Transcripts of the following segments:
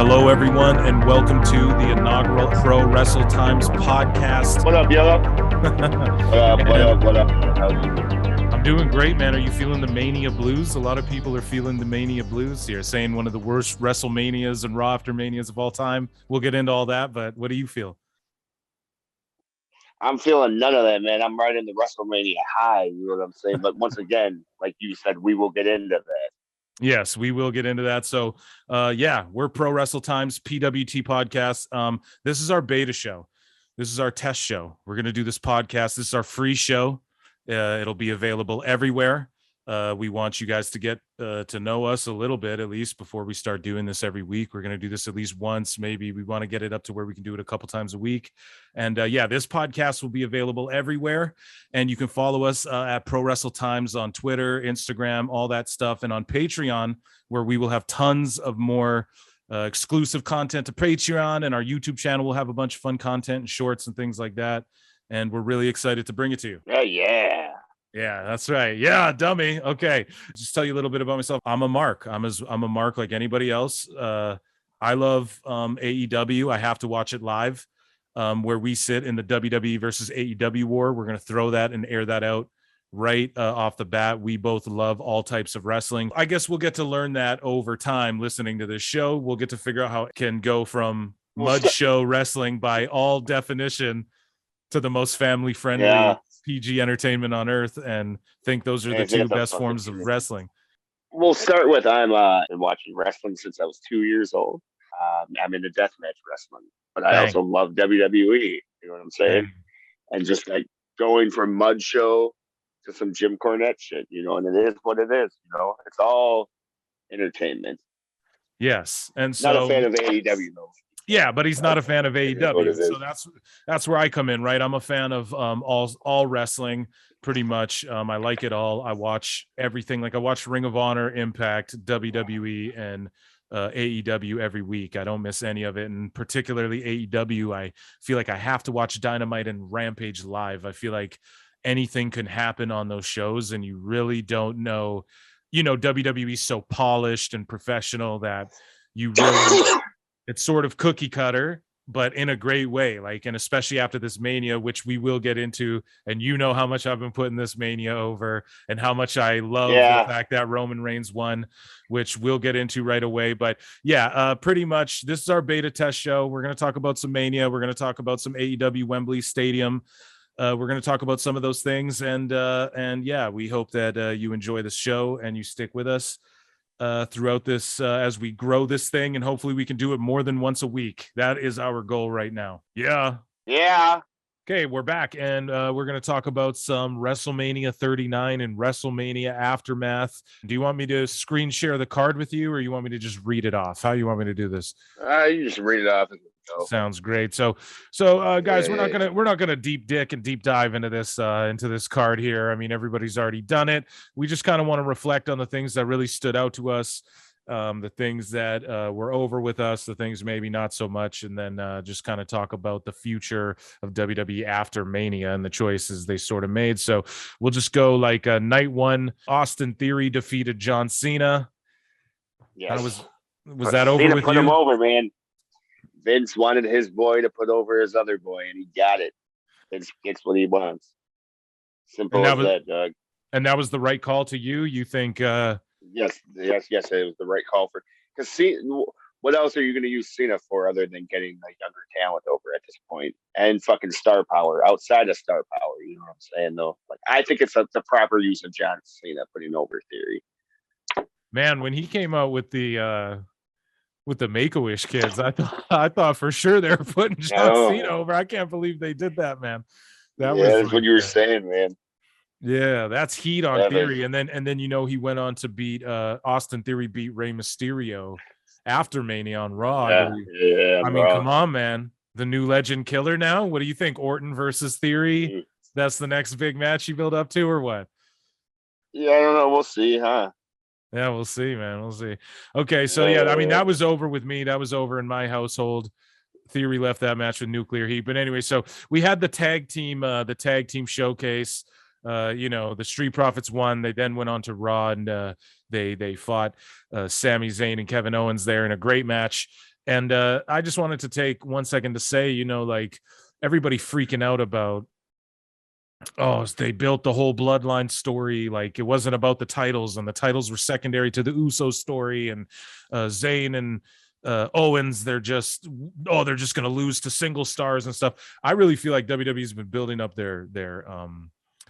Hello, everyone, and welcome to the inaugural Pro WrestleTimes podcast. What up, Yellow? What up? I'm doing great, man. Are you feeling the Mania blues? A lot of people are feeling the Mania blues here, saying one of the worst WrestleManias and Raw After Manias of all time. We'll get into all that, but what do you feel? I'm feeling none of that, man. I'm right in the WrestleMania high, you know what I'm saying? But once again, like you said, we will get into that. Yes, we will get into that. So, we're Pro WrestleTimes PWT podcast. This is our beta show. This is our test show. We're going to do this podcast. This is our free show. It'll be available everywhere. We want you guys to get to know us a little bit, at least before we start doing this every week. We're going to do this at least once. Maybe we want to get it up to where we can do it a couple times a week. And this podcast will be available everywhere. And you can follow us at Pro WrestleTimes on Twitter, Instagram, all that stuff. And on Patreon, where we will have tons of more exclusive content to Patreon. And our YouTube channel will have a bunch of fun content and shorts and things like that. And we're really excited to bring it to you. Yeah, that's right. Yeah, dummy. Okay. Just tell you a little bit about myself. I'm a mark. I'm a mark like anybody else. I love AEW. I have to watch it live. Where we sit in the WWE versus AEW war. We're going to throw that and air that out right off the bat. We both love all types of wrestling. I guess we'll get to learn that over time listening to this show. We'll get to figure out how it can go from mud show wrestling by all definition to the most family-friendly PG entertainment on earth, and think those are the two best forms of wrestling. We'll start with I'm been watching wrestling since I was 2 years old. I'm into deathmatch wrestling, but I also love WWE. You know what I'm saying? And just like going from mud show to some Jim Cornette shit, you know, and it is what it is. You know, it's all entertainment. Yes, and so not a fan of AEW though. Yeah, but he's not a fan of AEW, so that's where I come in, right? I'm a fan of all wrestling, pretty much. I like it all. I watch everything. Like I watch Ring of Honor, Impact, WWE, and AEW every week. I don't miss any of it, and particularly AEW. I feel like I have to watch Dynamite and Rampage live. I feel like anything can happen on those shows, and you really don't know. You know, WWE is so polished and professional that you really. It's sort of cookie cutter, but in a great way. Like, and especially after this Mania, which we will get into, and you know how much I've been putting this Mania over and how much I love the fact that Roman Reigns won, which we'll get into right away. But pretty much this is our beta test show. We're going to talk about some Mania. We're going to talk about some AEW Wembley Stadium. We're going to talk about some of those things. And we hope that you enjoy the show and you stick with us throughout this as we grow this thing, and hopefully we can do it more than once a week. That is our goal right now. Yeah. Okay, we're back, and we're going to talk about some WrestleMania 39 and WrestleMania Aftermath. Do you want me to screen share the card with you, or you want me to just read it off? How you want me to do this? You just read it off. Sounds great. So guys, we're not gonna deep dive into this card here. I mean, everybody's already done it. We just kind of want to reflect on the things that really stood out to us, the things that were over with us, the things maybe not so much, and then just kind of talk about the future of WWE after Mania and the choices they sort of made. So we'll just go like night one. Austin Theory defeated John Cena. Yes. Was that over Cena with put you? Him over, man. Vince wanted his boy to put over his other boy, and he got it. Vince gets what he wants. Simple as that, Doug. And that was the right call to you? You think? Yes. It was the right call for. Because what else are you going to use Cena for other than getting like younger talent over at this point and fucking star power outside of star power? You know what I'm saying? Though, like I think it's the proper use of John Cena putting over Theory. Man, when he came out with the Make-A-Wish kids, I thought for sure they were putting John Cena over. I can't believe they did that, man. That's what you were saying, man. Yeah, that's heat on Theory, and then he went on to beat Austin Theory beat Rey Mysterio after Mania on Raw. I mean, come on, man. The new legend killer now. What do you think? Orton versus Theory? That's the next big match you build up to, or what? Yeah, I don't know. We'll see, huh? Yeah, we'll see, man. We'll see. Okay, so I mean, that was over with me. That was over in my household. Theory left that match with nuclear heat. But anyway, so we had the tag team showcase. The Street Profits won. They then went on to Raw, and they fought Sami Zayn and Kevin Owens there in a great match. And I just wanted to take 1 second to say, you know, like everybody freaking out about, oh, they built the whole bloodline story. Like it wasn't about the titles, and the titles were secondary to the Usos story, and Zayn and Owens, they're just going to lose to single stars and stuff. I really feel like WWE's been building up their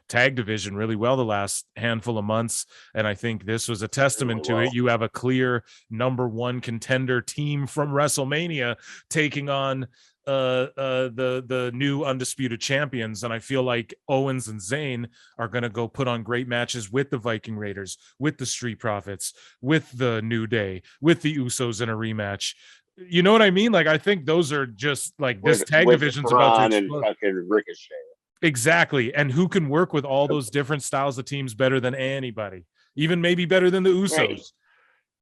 tag division really well the last handful of months, and I think this was a testament to it. You have a clear number one contender team from WrestleMania taking on the new undisputed champions, and I feel like Owens and Zayn are going to go put on great matches with the Viking Raiders, with the Street Profits, with the New Day, with the Usos in a rematch. You know what I mean? Like I think those are just like this tag division's about to explode. And Ricochet. Exactly. And who can work with all those different styles of teams better than anybody, even maybe better than the Usos. Right.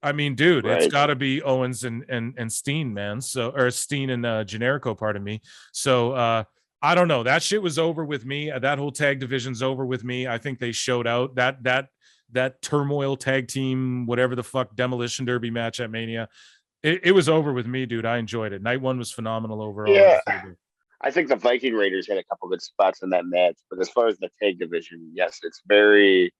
I mean, dude, it's got to be Owens and Steen, man. So, or Steen and Generico, pardon me. So, I don't know. That shit was over with me. That whole tag division's over with me. I think they showed out that turmoil tag team, whatever the fuck, demolition derby match at Mania. It was over with me, dude. I enjoyed it. Night one was phenomenal overall. Yeah. I think the Viking Raiders had a couple good spots in that match, but as far as the tag division, yes, it's very.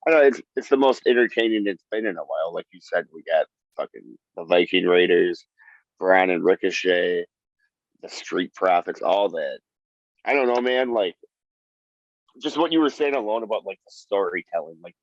I don't know. It's the most entertaining it's been in a while. Like you said, we got fucking the Viking Raiders, Braun and Ricochet, the Street Profits, all that. I don't know, man. Like, just what you were saying alone about like the storytelling. Like,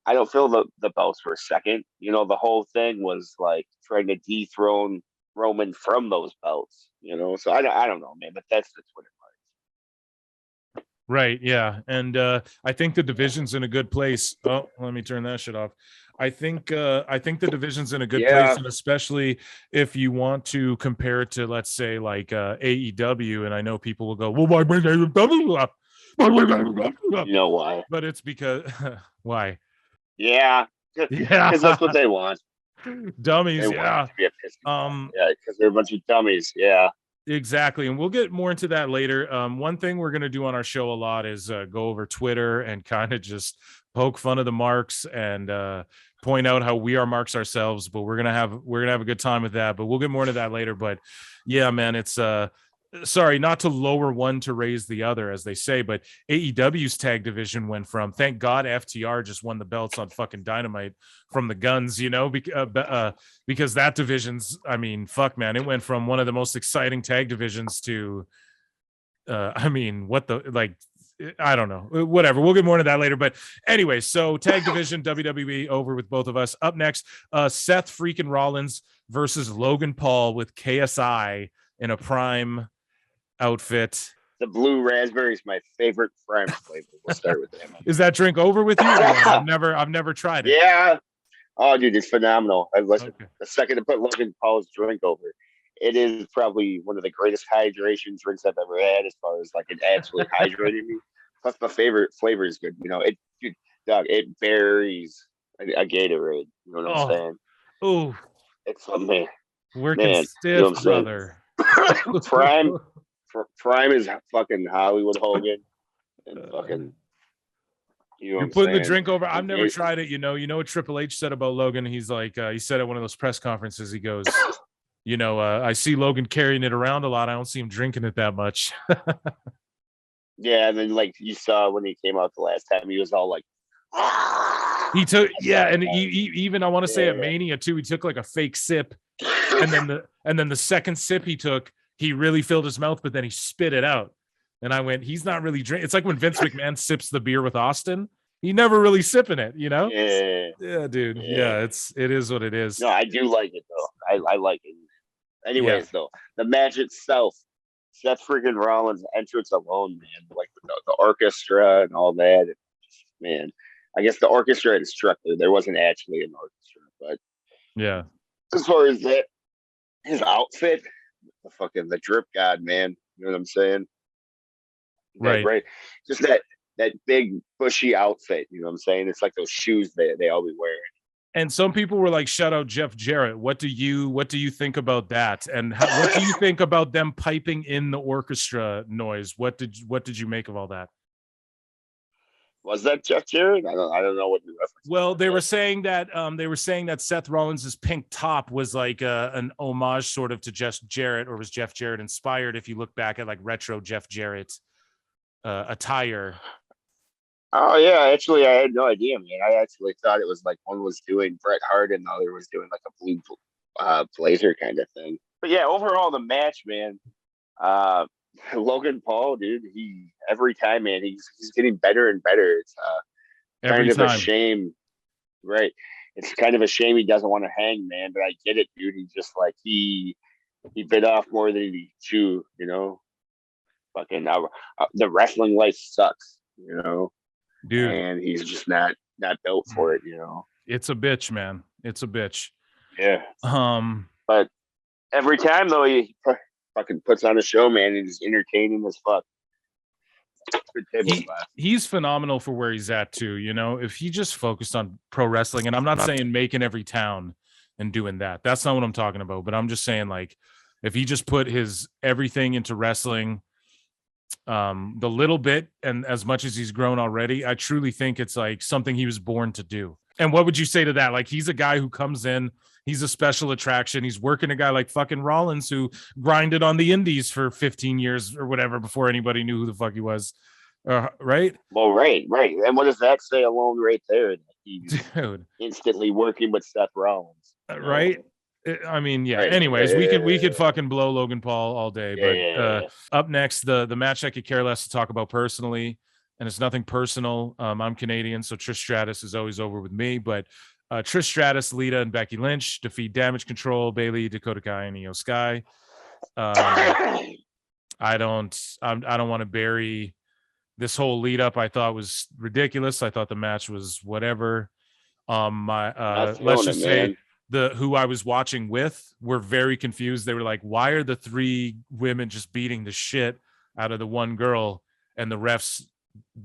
I don't feel the belts for a second. You know, the whole thing was like trying to dethrone Roman from those belts. You know, so I don't know, man. But that's what it was. Right, yeah. And I think the division's in a good place. Oh, let me turn that shit off. I think the division's in a good place, and especially if you want to compare it to, let's say, like AEW, and I know people will go, well, why bring AEW up? You know why? But it's because why? Yeah, because that's what they want. Dummies, yeah. Because they're a bunch of dummies, yeah. Exactly. And we'll get more into that later. One thing we're going to do on our show a lot is go over Twitter and kind of just poke fun of the marks and point out how we are marks ourselves, but we're going to have a good time with that, but we'll get more into that later. But yeah, man, it's sorry, not to lower one to raise the other, as they say, but AEW's tag division went from, thank God FTR just won the belts on fucking Dynamite from the Guns, you know, because that division's, I mean, fuck, man, it went from one of the most exciting tag divisions to, I mean, what the, like, I don't know, whatever. We'll get more into that later. But anyway, so tag division, WWE over with both of us. Up next, Seth freaking Rollins versus Logan Paul with KSI in a Prime outfit. The blue raspberry is my favorite Prime flavor. We'll start with that. Is that drink over with you? I've never tried it. Yeah. Oh, dude, it's phenomenal. I've listened the second to put Logan Paul's drink over. It is probably one of the greatest hydration drinks I've ever had, as far as like it absolutely hydrated me. Plus, my favorite flavor is good. You know, it buries a Gatorade. You know what I'm saying? Oh, it's something. Working stiff, you know brother. Prime is fucking Hollywood Hogan, and fucking. You're putting the drink over. I've never tried it. You know what Triple H said about Logan? He's like, he said at one of those press conferences, he goes, you know, I see Logan carrying it around a lot. I don't see him drinking it that much. Yeah, and then like you saw when he came out the last time, he was all like, he took, yeah, and he even, I want to say at Mania too, he took like a fake sip, and then the second sip he took, he really filled his mouth, but then he spit it out. And I went, he's not really drinking. It's like when Vince McMahon sips the beer with Austin. He never really sipping it, you know? Yeah, dude. Yeah, it is what it is. No, I do like it though. I like it. Anyways, though, the match itself, Seth freaking Rollins entrance alone, man, like the orchestra and all that. Man, I guess the orchestra instructor, there wasn't actually an orchestra, but yeah. As far as that, his outfit, the drip god, man. You know what I'm saying? Right. Just that big bushy outfit. You know what I'm saying? It's like those shoes they all be wearing. And some people were like, "Shout out Jeff Jarrett." What do you think about that? And what do you think about them piping in the orchestra noise? What did you make of all that? Was that Jeff Jarrett? I don't know what the reference. Well, they were saying that Seth Rollins' pink top was like an homage sort of to Jeff Jarrett, or was Jeff Jarrett inspired? If you look back at like retro Jeff Jarrett attire. Oh yeah, actually, I had no idea, man. I actually thought it was like one was doing Bret Hart and the other was doing like a blue blazer kind of thing. But yeah, overall the match, man. Logan Paul, dude, he every time, man, he's getting better and better. It's kind of a shame, right? It's kind of a shame he doesn't want to hang, man. But I get it, dude. He's just like he bit off more than he chewed, you know. Fucking the wrestling life sucks, you know, dude, and he's just not built for it, you know. It's a bitch, man. It's a bitch. Yeah. But every time though, he fucking puts on a show, man, and he's entertaining as fuck. He's phenomenal for where he's at too. You know, if he just focused on pro wrestling, and I'm not saying making every town and doing that. That's not what I'm talking about. But I'm just saying, like, if he just put his everything into wrestling, the little bit and as much as he's grown already, I truly think it's like something he was born to do. And what would you say to that? Like, he's a guy who comes in, he's a special attraction. He's working a guy like fucking Rollins who grinded on the indies for 15 years or whatever before anybody knew who the fuck he was. Right? Well, right. And what does that say alone right there? He's instantly working with Seth Rollins. Right? I mean, yeah. Right. Anyways, we could fucking blow Logan Paul all day. Up next, the match I could care less to talk about personally, and it's nothing personal. I'm Canadian, so Trish Stratus is always over with me. But Trish Stratus, Lita, and Becky Lynch defeat Damage Control, Bayley, Dakota Kai, and Io Sky. I don't want to bury this whole lead up. I thought was ridiculous. I thought the match was whatever. Let's just say who I was watching with were very confused. They were like, why are the three women just beating the shit out of the one girl and the refs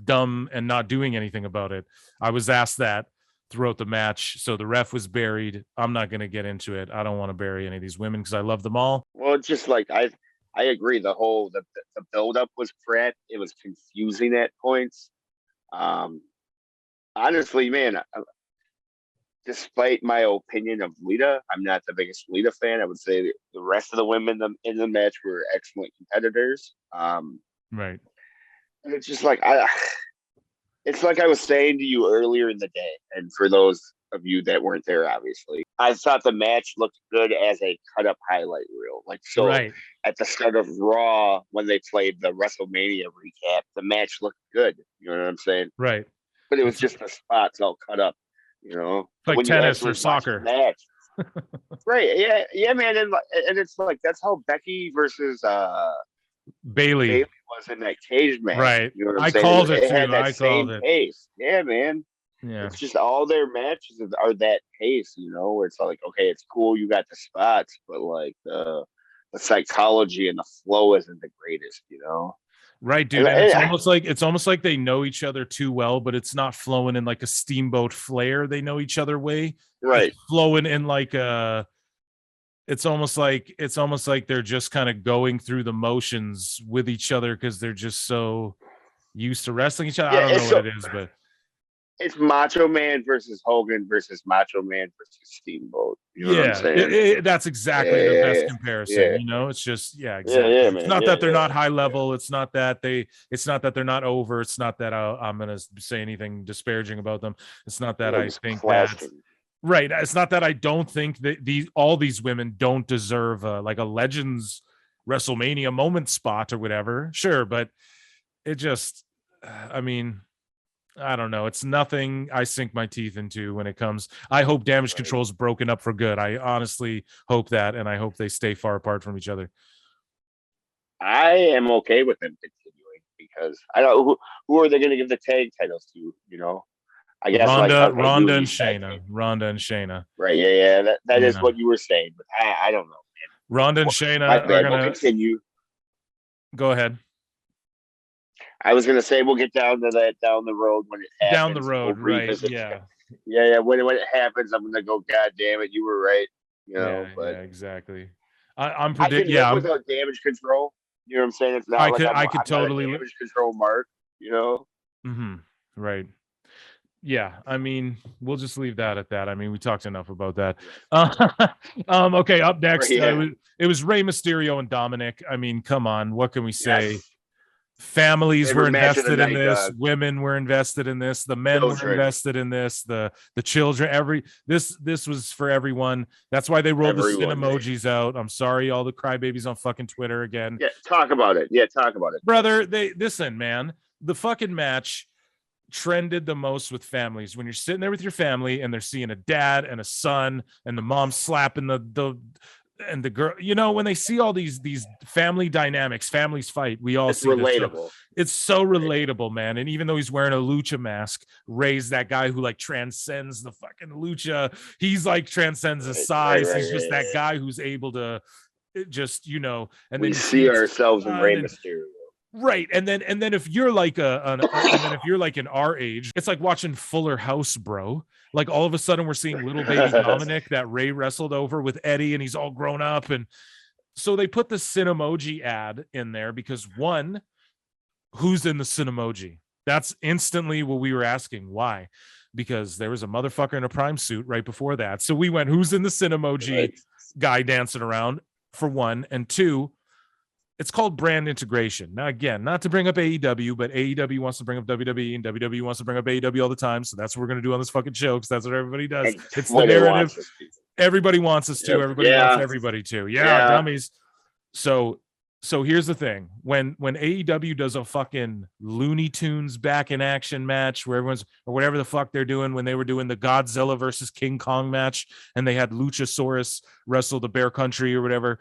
dumb and not doing anything about it? I was asked that throughout the match. So the ref was buried. I'm not going to get into it. I don't want to bury any of these women because I love them all. Well, it's just like I agree. The whole the build up was crap. It was confusing at points. Honestly, man, despite my opinion of Lita, I'm not the biggest Lita fan. I would say the rest of the women in the match were excellent competitors. Right. And it's just like it's like I was saying to you earlier in the day, and for those of you that weren't there, obviously, I thought the match looked good as a cut-up highlight reel. Like, so right. At the start of Raw, when they played the WrestleMania recap, the match looked good. You know what I'm saying? Right. But it was just the spots all cut up. You know, like tennis or soccer. Match, right? Yeah, man. And it's like that's how Becky versus Bayley was in that cage match. Right. You know what I'm I saying? Called it too. Had that I same called it. Pace. Yeah, man. Yeah. It's just all their matches are that pace, you know, where it's like, okay, it's cool, you got the spots, but like the psychology and the flow isn't the greatest, you know. Right, dude. And it's almost like they know each other too well, but it's not flowing in like a Steamboat Flair they know each other way. Right. It's flowing in like it's almost like they're just kind of going through the motions with each other because they're just so used to wrestling each other. Yeah, I don't know what it is, but it's Macho Man versus Hogan versus Macho Man versus Steamboat. You know what I'm saying? That's exactly the best comparison. Yeah. You know, it's just exactly. Yeah, it's not that they're not high level. It's not that they're not over. It's not that I'm gonna say anything disparaging about them. It's not that I think that. Right. It's not that I don't think that all these women don't deserve like a Legends WrestleMania moment spot or whatever. Sure, but it just, I mean, I don't know. It's nothing I sink my teeth into when it comes. I hope Damage Control is broken up for good. I honestly hope that, and I hope they stay far apart from each other. I am okay with them continuing because I don't. Who are they going to give the tag titles to? You know, I guess Ronda and Shayna. Right? Yeah. That is what you were saying, but I don't know, man. Ronda and Shayna are going to continue. Go ahead. I was gonna say we'll get down to that down the road when it happens. Down the road, right? Yeah. When it happens, I'm gonna go, God damn it, you were right. You know, yeah, exactly. I'm predicting. Yeah, without Damage Control. You know what I'm saying? It's not I could totally Damage Control mark. You know. Mm-hmm. Right. Yeah, I mean, we'll just leave that at that. I mean, we talked enough about that. Okay, up next, it was Rey Mysterio and Dominik. I mean, come on, what can we say? Yes. Families Favorite were match of the invested in night, this. dog. Women were invested in this. The men were invested in this. The children. This was for everyone. That's why they rolled the Cinnamoji out. I'm sorry, all the crybabies on fucking Twitter again. Yeah, talk about it. Yeah, talk about it, brother. They listen, man. The fucking match trended the most with families when you're sitting there with your family and they're seeing a dad and a son and the mom slapping the girl, you know, when they see all these family dynamics, families fight, we all see relatable. It's so relatable, man. And even though he's wearing a lucha mask, Ray's that guy who like transcends the fucking lucha. He's like transcends his size. He's just that guy who's able to just, you know, and we then see ourselves in Rey Mysterio. Right. And then if you're like and then if you're like in our age, it's like watching Fuller House, bro. Like all of a sudden we're seeing little baby Dominik that Ray wrestled over with Eddie and he's all grown up. And so they put the Cinnamoji ad in there because one, who's in the Cinnamoji? That's instantly what we were asking. Why? Because there was a motherfucker in a prime suit right before that. So we went, who's in the Cinnamoji guy dancing around, for one, and two, it's called brand integration. Now, again, not to bring up AEW, but AEW wants to bring up WWE and WWE wants to bring up AEW all the time. So that's what we're going to do on this fucking show because that's what everybody does. It's the narrative. Everybody wants us to. Everybody wants everybody to. Yeah, dummies. So here's the thing. When AEW does a fucking Looney Tunes back in action match where everyone's, or whatever the fuck they're doing, when they were doing the Godzilla versus King Kong match and they had Luchasaurus wrestle the Bear Country or whatever,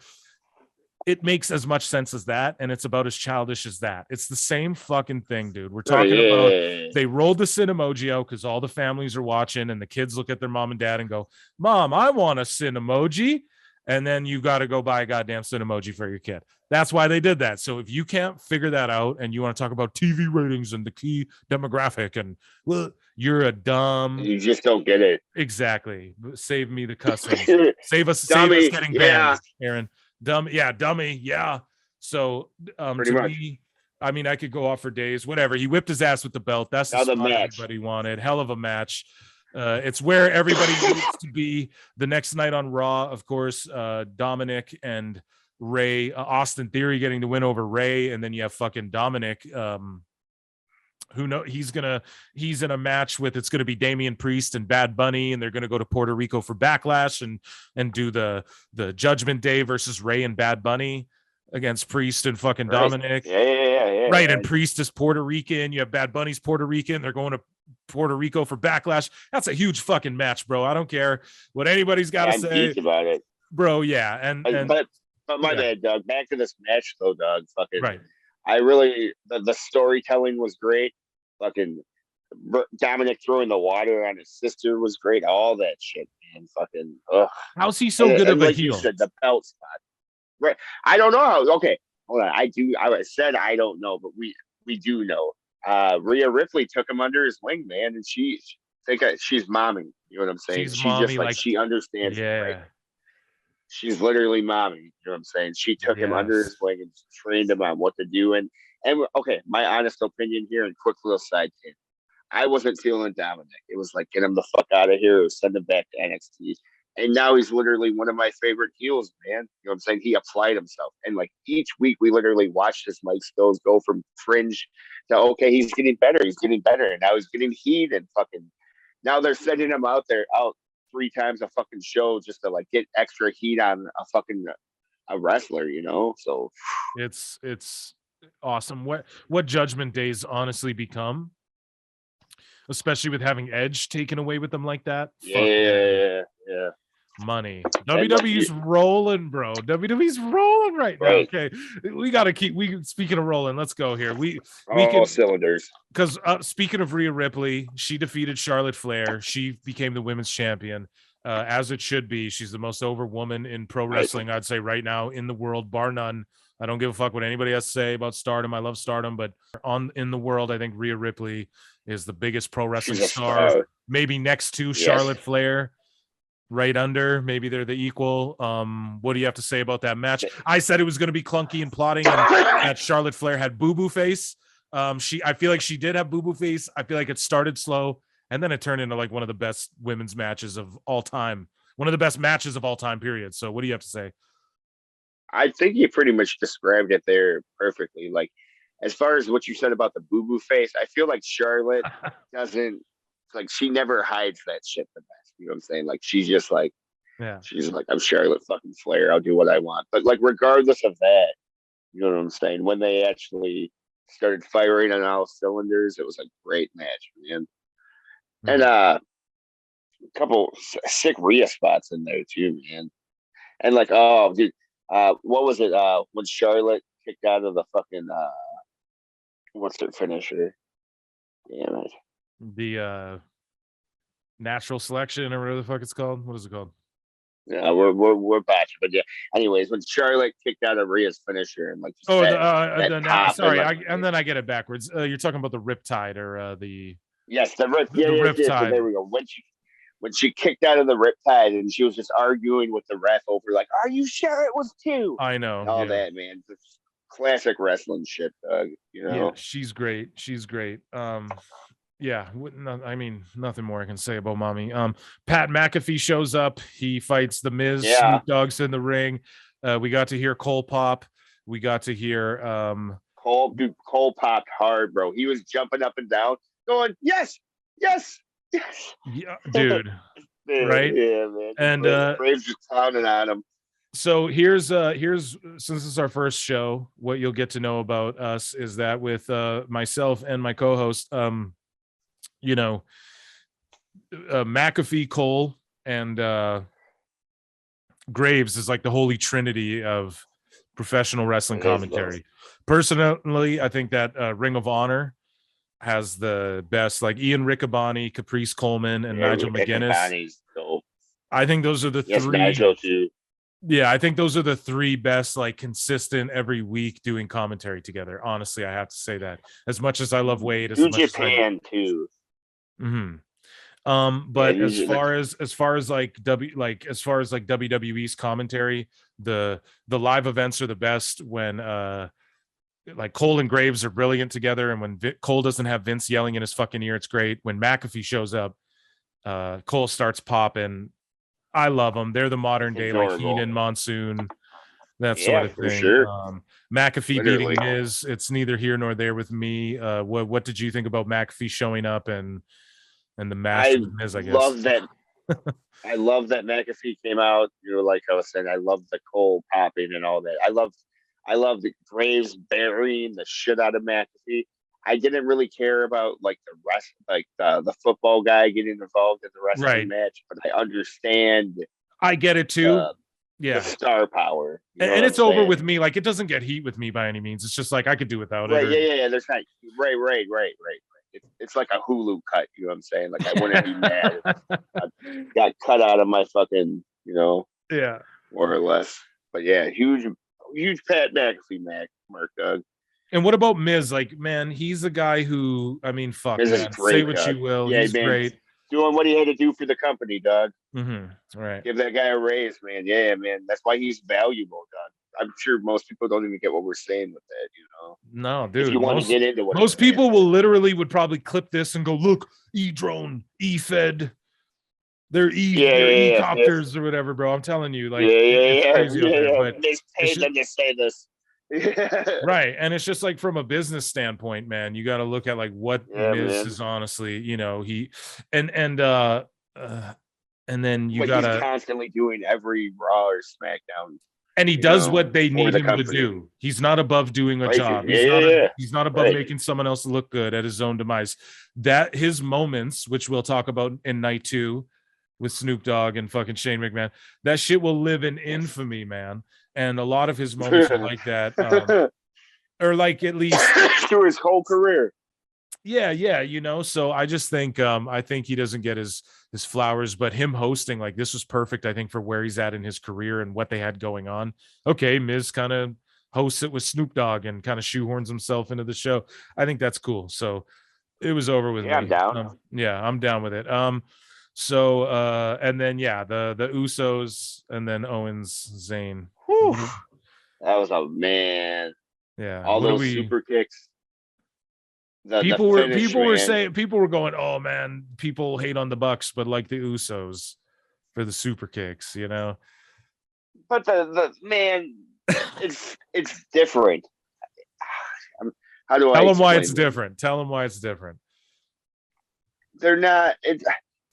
it makes as much sense as that, and it's about as childish as that. It's the same fucking thing, dude. We're talking about they rolled the Cinnamoji out because all the families are watching, and the kids look at their mom and dad and go, "Mom, I want a Cinnamoji," and then you got to go buy a goddamn Cinnamoji for your kid. That's why they did that. So if you can't figure that out, and you want to talk about TV ratings and the key demographic, and well, you're a dumb. You just don't get it. Exactly. Save me the cussing. Save us getting banned, Aaron. Dummy. Yeah. So to me, I mean, I could go off for days, whatever. He whipped his ass with the belt. That's the spot everybody wanted. Hell of a match. It's where everybody needs to be. The next night on Raw, of course, Dominik and Ray, Austin Theory getting the win over Ray, and then you have fucking Dominik, who know he's in a match with, it's gonna be Damian Priest and Bad Bunny, and they're gonna go to Puerto Rico for Backlash and do the Judgment Day versus Ray and Bad Bunny against Priest and fucking Dominik. Yeah. Right, and Priest is Puerto Rican. You have Bad Bunny's Puerto Rican. They're going to Puerto Rico for Backlash. That's a huge fucking match, bro. I don't care what anybody's got to say about it, bro. Yeah, but my bad, Doug. Back to this match though, Doug. Fucking right. I really the storytelling was great. Fucking Dominik throwing the water on his sister was great. All that shit, man. Fucking ugh. How's he so good of a heel? You said, the belt spot. Right. I don't know. Okay. Hold on. I said I don't know, but we do know. Rhea Ripley took him under his wing, man, and she's mommy. You know what I'm saying? She's just like she understands. Yeah. Right? She's literally mommy. You know what I'm saying? She took him under his wing and trained him on what to do. And okay, my honest opinion here and quick little side tip. I wasn't feeling Dominik. It was like, get him the fuck out of here or send him back to NXT. And now he's literally one of my favorite heels, man. You know what I'm saying? He applied himself. And like each week we literally watched this Mike Skills go from fringe to, okay, he's getting better. And now he's getting heat and fucking, now they're sending him out 3 times a fucking show just to like get extra heat on a wrestler, you know? So it's awesome. What Judgment Days honestly become, especially with having Edge taken away with them like that. Yeah. Money. WWE's rolling, bro. WWE's rolling right now. Okay, we gotta keep. Speaking of rolling, let's go here. We can cylinders. Because speaking of Rhea Ripley, she defeated Charlotte Flair. She became the women's champion, as it should be. She's the most over woman in pro wrestling, I'd say, right now in the world, bar none. I don't give a fuck what anybody has to say about Stardom. I love Stardom, but in the world, I think Rhea Ripley is the biggest pro wrestling star. Maybe next to Charlotte Flair. Right under, maybe they're the equal. What do you have to say about that match? I said it was going to be clunky and plotting, and that Charlotte Flair had boo-boo face. I feel like she did have boo-boo face. I feel like it started slow and then it turned into like one of the best women's matches of all time. One of the best matches of all time, period. So what do you have to say? I think you pretty much described it there perfectly. Like, as far as what you said about the boo-boo face, I feel like Charlotte doesn't, like, she never hides that shit the best. You know what I'm saying? Like, she's just like, she's like, I'm Charlotte fucking Flair. I'll do what I want. But like, regardless of that, you know what I'm saying? When they actually started firing on all cylinders, it was a great match, man. And a couple sick Rhea spots in there too, man. And like, oh, dude, what was it? When Charlotte kicked out of the fucking what's her finisher? Damn it. The natural selection or whatever the fuck it's called. What is it called? Yeah, we're batching, but yeah. Anyways, when Charlotte kicked out of Rhea's finisher and like, and then I get it backwards. You're talking about the Riptide or the the Rip. The Riptide. So there we go. When she kicked out of the Riptide and she was just arguing with the ref over like, are you sure it was two? I know. And all that, man. Just classic wrestling shit, you know. Yeah, she's great. She's great. Yeah, I mean, nothing more I can say about mommy. Pat McAfee shows up. He fights the Miz. Yeah. Snoop Dogg's in the ring. We got to hear Cole pop. We got to hear Cole popped hard, bro. He was jumping up and down, going, yes. Yeah, dude. Right? Yeah, man. And Braves just pounding on him. So here's since this is our first show, what you'll get to know about us is that with myself and my co-host, you know, McAfee, Cole, and Graves is like the holy trinity of professional wrestling commentary. Personally, I think that Ring of Honor has the best, like Ian Riccaboni, Caprice Coleman, and Nigel McGuinness. I think those are the three. Nigel too. Yeah, I think those are the three best, like consistent every week doing commentary together. Honestly, I have to say that. As much as I love Wade, as much Japan too. But as far as WWE's commentary, the live events are the best when like Cole and Graves are brilliant together, and when Cole doesn't have Vince yelling in his fucking ear, it's great. When McAfee shows up, Cole starts popping. I love them. They're the modern day like Heenan, Monsoon, that sort of thing. Sure. McAfee beating Miz, it's neither here nor there with me. What did you think about McAfee showing up and the match with Miz? I guess I love that McAfee came out. You know, like I was saying, I love the Cole popping and all that. I love the Graves burying the shit out of McAfee. I didn't really care about like the rest, like the football guy getting involved in the wrestling match, but I understand. I get it too. The star power, and it's over with me. Like, it doesn't get heat with me by any means. It's just like I could do without it. Yeah. There's not right. It's like a Hulu cut. You know what I'm saying? Like, I wouldn't be mad if I got cut out of my fucking, more or less. But yeah, huge Pat McAfee Mark Doug. And what about Miz? Like, man, he's a guy who, I mean, fuck, man, say what you will. Yeah, he's great. Doing what he had to do for the company, Doug. Right. Give that guy a raise, man. Yeah, man. That's why he's valuable, Doug. I'm sure most people don't even get what we're saying with that, you know? No, dude. If you want to get into what most people would probably clip this and go, look, E-drone, E-fed. They're E-copters or whatever, bro. I'm telling you, like, it's crazy out there, but they paid them to say this. Right. And it's just like, from a business standpoint, man, you got to look at like what Miz is honestly, you know, he and then you got to, he's constantly doing every Raw or SmackDown, and he does what they need him to do. He's not above doing a job. He's not above making someone else look good at his own demise. That his moments, which we'll talk about in night 2 with Snoop Dogg and fucking Shane McMahon, that shit will live in infamy, man. And a lot of his moments are like that, or like at least through his whole career. Yeah, you know. So I just think I think he doesn't get his flowers, but him hosting, like, this was perfect, I think, for where he's at in his career and what they had going on. Okay, Miz kind of hosts it with Snoop Dogg and kind of shoehorns himself into the show. I think that's cool. So it was over with me. I'm down. I'm down with it. So and then the Usos and then Owens, Zayn. That was a man. Yeah. All those super kicks. people were going, oh man, people hate on the Bucks, but like the Usos for the super kicks, you know. But the man, it's different. How do I tell them why it's different? Tell them why it's different. They're not.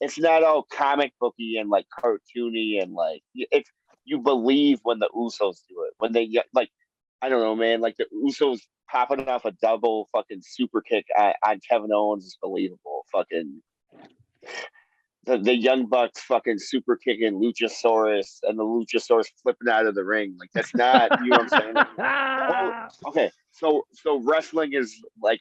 It's not all comic booky and like cartoony and like it's. You believe when the Usos do it. When they like, I don't know, man. Like the Usos popping off a double fucking super kick on Kevin Owens is believable. Fucking the Young Bucks fucking super kicking Luchasaurus and the Luchasaurus flipping out of the ring. Like that's not, you know what I'm saying? Okay, so wrestling is like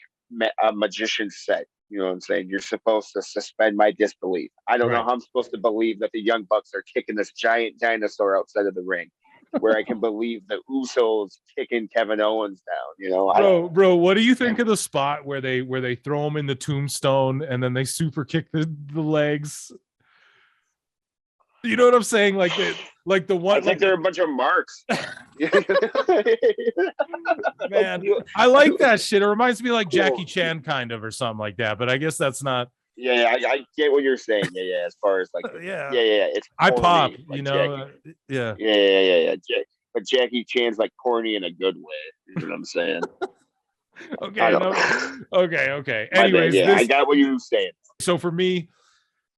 a magician's set. You know what I'm saying? You're supposed to suspend my disbelief. I don't know how I'm supposed to believe that the Young Bucks are kicking this giant dinosaur outside of the ring, where I can believe the Usos kicking Kevin Owens down. You know, bro, what do you think of the spot where they throw him in the tombstone and then they super kick the legs? You know what I'm saying? Like the one. I think they're a bunch of marks. Man, I like that shit. It reminds me like Jackie Chan kind of or something like that. But I guess that's not. Yeah, I get what you're saying. Yeah. As far as like, yeah. It's corny, I pop, like you know. Yeah. But Jackie Chan's like corny in a good way. You know what I'm saying? Okay. Anyways, I got what you were saying. So for me,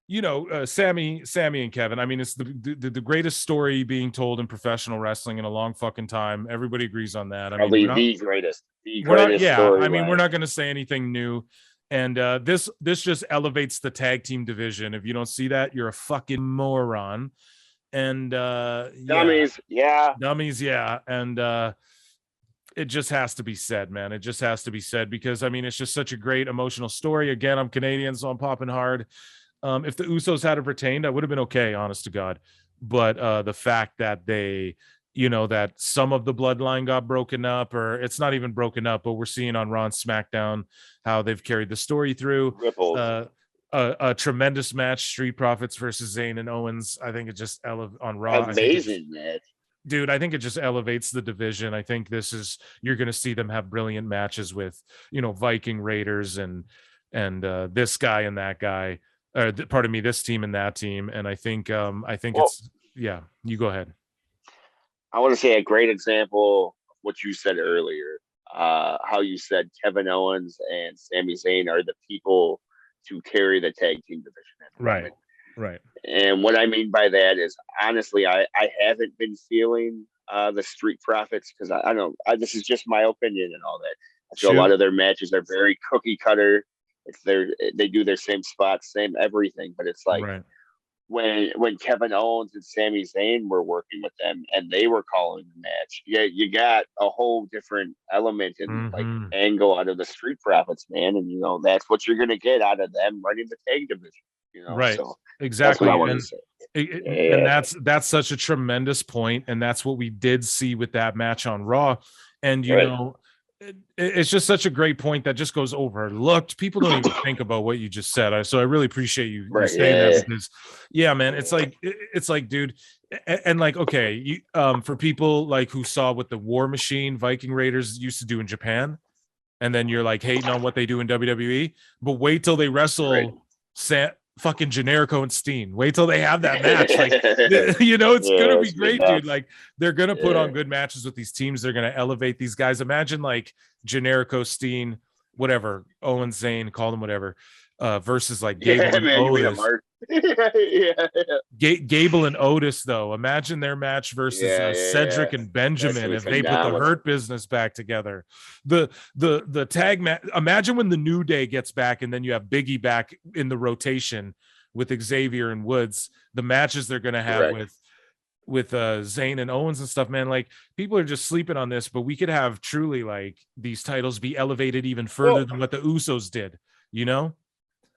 you know, Sami and Kevin, I mean, it's the greatest story being told in professional wrestling in a long fucking time. Everybody agrees on that. I mean, the greatest story. I mean, we're not going to say anything new. And this just elevates the tag team division. If you don't see that, you're a fucking moron. And dummies, yeah. And it just has to be said, man. It just has to be said because I mean, it's just such a great emotional story. Again, I'm Canadian, so I'm popping hard. If the Usos had retained, I would have been okay, honest to God. But the fact that they, you know, that some of the bloodline got broken up, or it's not even broken up, but we're seeing on Raw and SmackDown how they've carried the story through. A tremendous match, Street Profits versus Zayn and Owens. I think it just on Raw. Amazing match. Dude, I think it just elevates the division. I think you're going to see them have brilliant matches with, you know, Viking Raiders and this guy and that guy. Pardon me, this team and that team. And I think it's, yeah, you go ahead. I want to say a great example of what you said earlier, how you said Kevin Owens and Sami Zayn are the people to carry the tag team division. Right. And what I mean by that is, honestly, I haven't been feeling the Street Profits because I don't, this is just my opinion and all that. I feel a lot of their matches are very cookie cutter. They do their same spots, same everything, but it's like when Kevin Owens and Sami Zayn were working with them and they were calling the match, you got a whole different element and like angle out of the Street Profits, man, and you know that's what you're gonna get out of them running the tag division, you know. Right, so exactly. That's what I want to say. And that's such a tremendous point, and that's what we did see with that match on Raw, and you know. It's just such a great point that just goes overlooked. People don't even think about what you just said. So I really appreciate you saying that because, man, it's like, dude, and like, okay, you for people like who saw what the War Machine Viking Raiders used to do in Japan, and then you're like hating on what they do in WWE, but wait till they wrestle fucking Generico and Steen. Wait till they have that match. Like, you know, it's gonna be great, dude. Like, they're gonna put on good matches with these teams. They're gonna elevate these guys. Imagine like Generico, Steen, whatever, Owens, Zayn, call them whatever, versus like Gable and Otis. Gable and Otis, though. Imagine their match versus Cedric and Benjamin if they put the Hurt Business back together. The tag match. Imagine when the New Day gets back and then you have Biggie back in the rotation with Xavier and Woods. The matches they're gonna have with Zayn and Owens and stuff, man. Like, people are just sleeping on this, but we could have truly like these titles be elevated even further than what the Usos did, you know?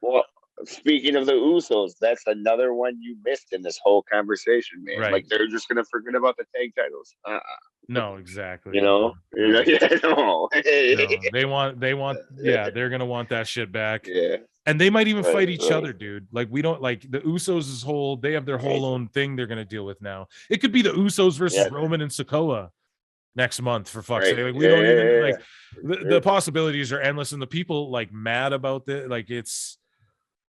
Well, speaking of the Usos, that's another one you missed in this whole conversation, man. Right. Like, they're just gonna forget about the tag titles. No, exactly. You know, no. They want, they're gonna want that shit back. Yeah. And they might even fight each other, dude. Like, we don't like the Usos' they have their whole own thing they're gonna deal with now. It could be the Usos versus Roman and Sikoa. next month, for fuck's sake. Like, we don't even like the possibilities are endless, and the people like mad about it. Like it's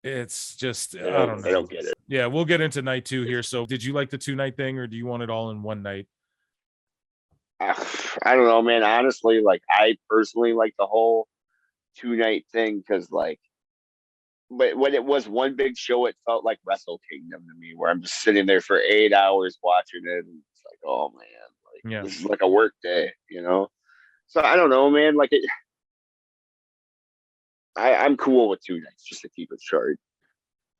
just I don't know. They don't get it. Yeah, we'll get into night 2 here. So did you like the 2-night thing, or do you want it all in one night? I don't know, man. Honestly, like I personally like the whole 2-night thing because like, but when it was one big show, it felt like Wrestle Kingdom to me, where I'm just sitting there for 8 hours watching it, and it's like, oh man, like this is like a work day, you know. So I don't know, man. Like I'm cool with 2 nights just to keep it short.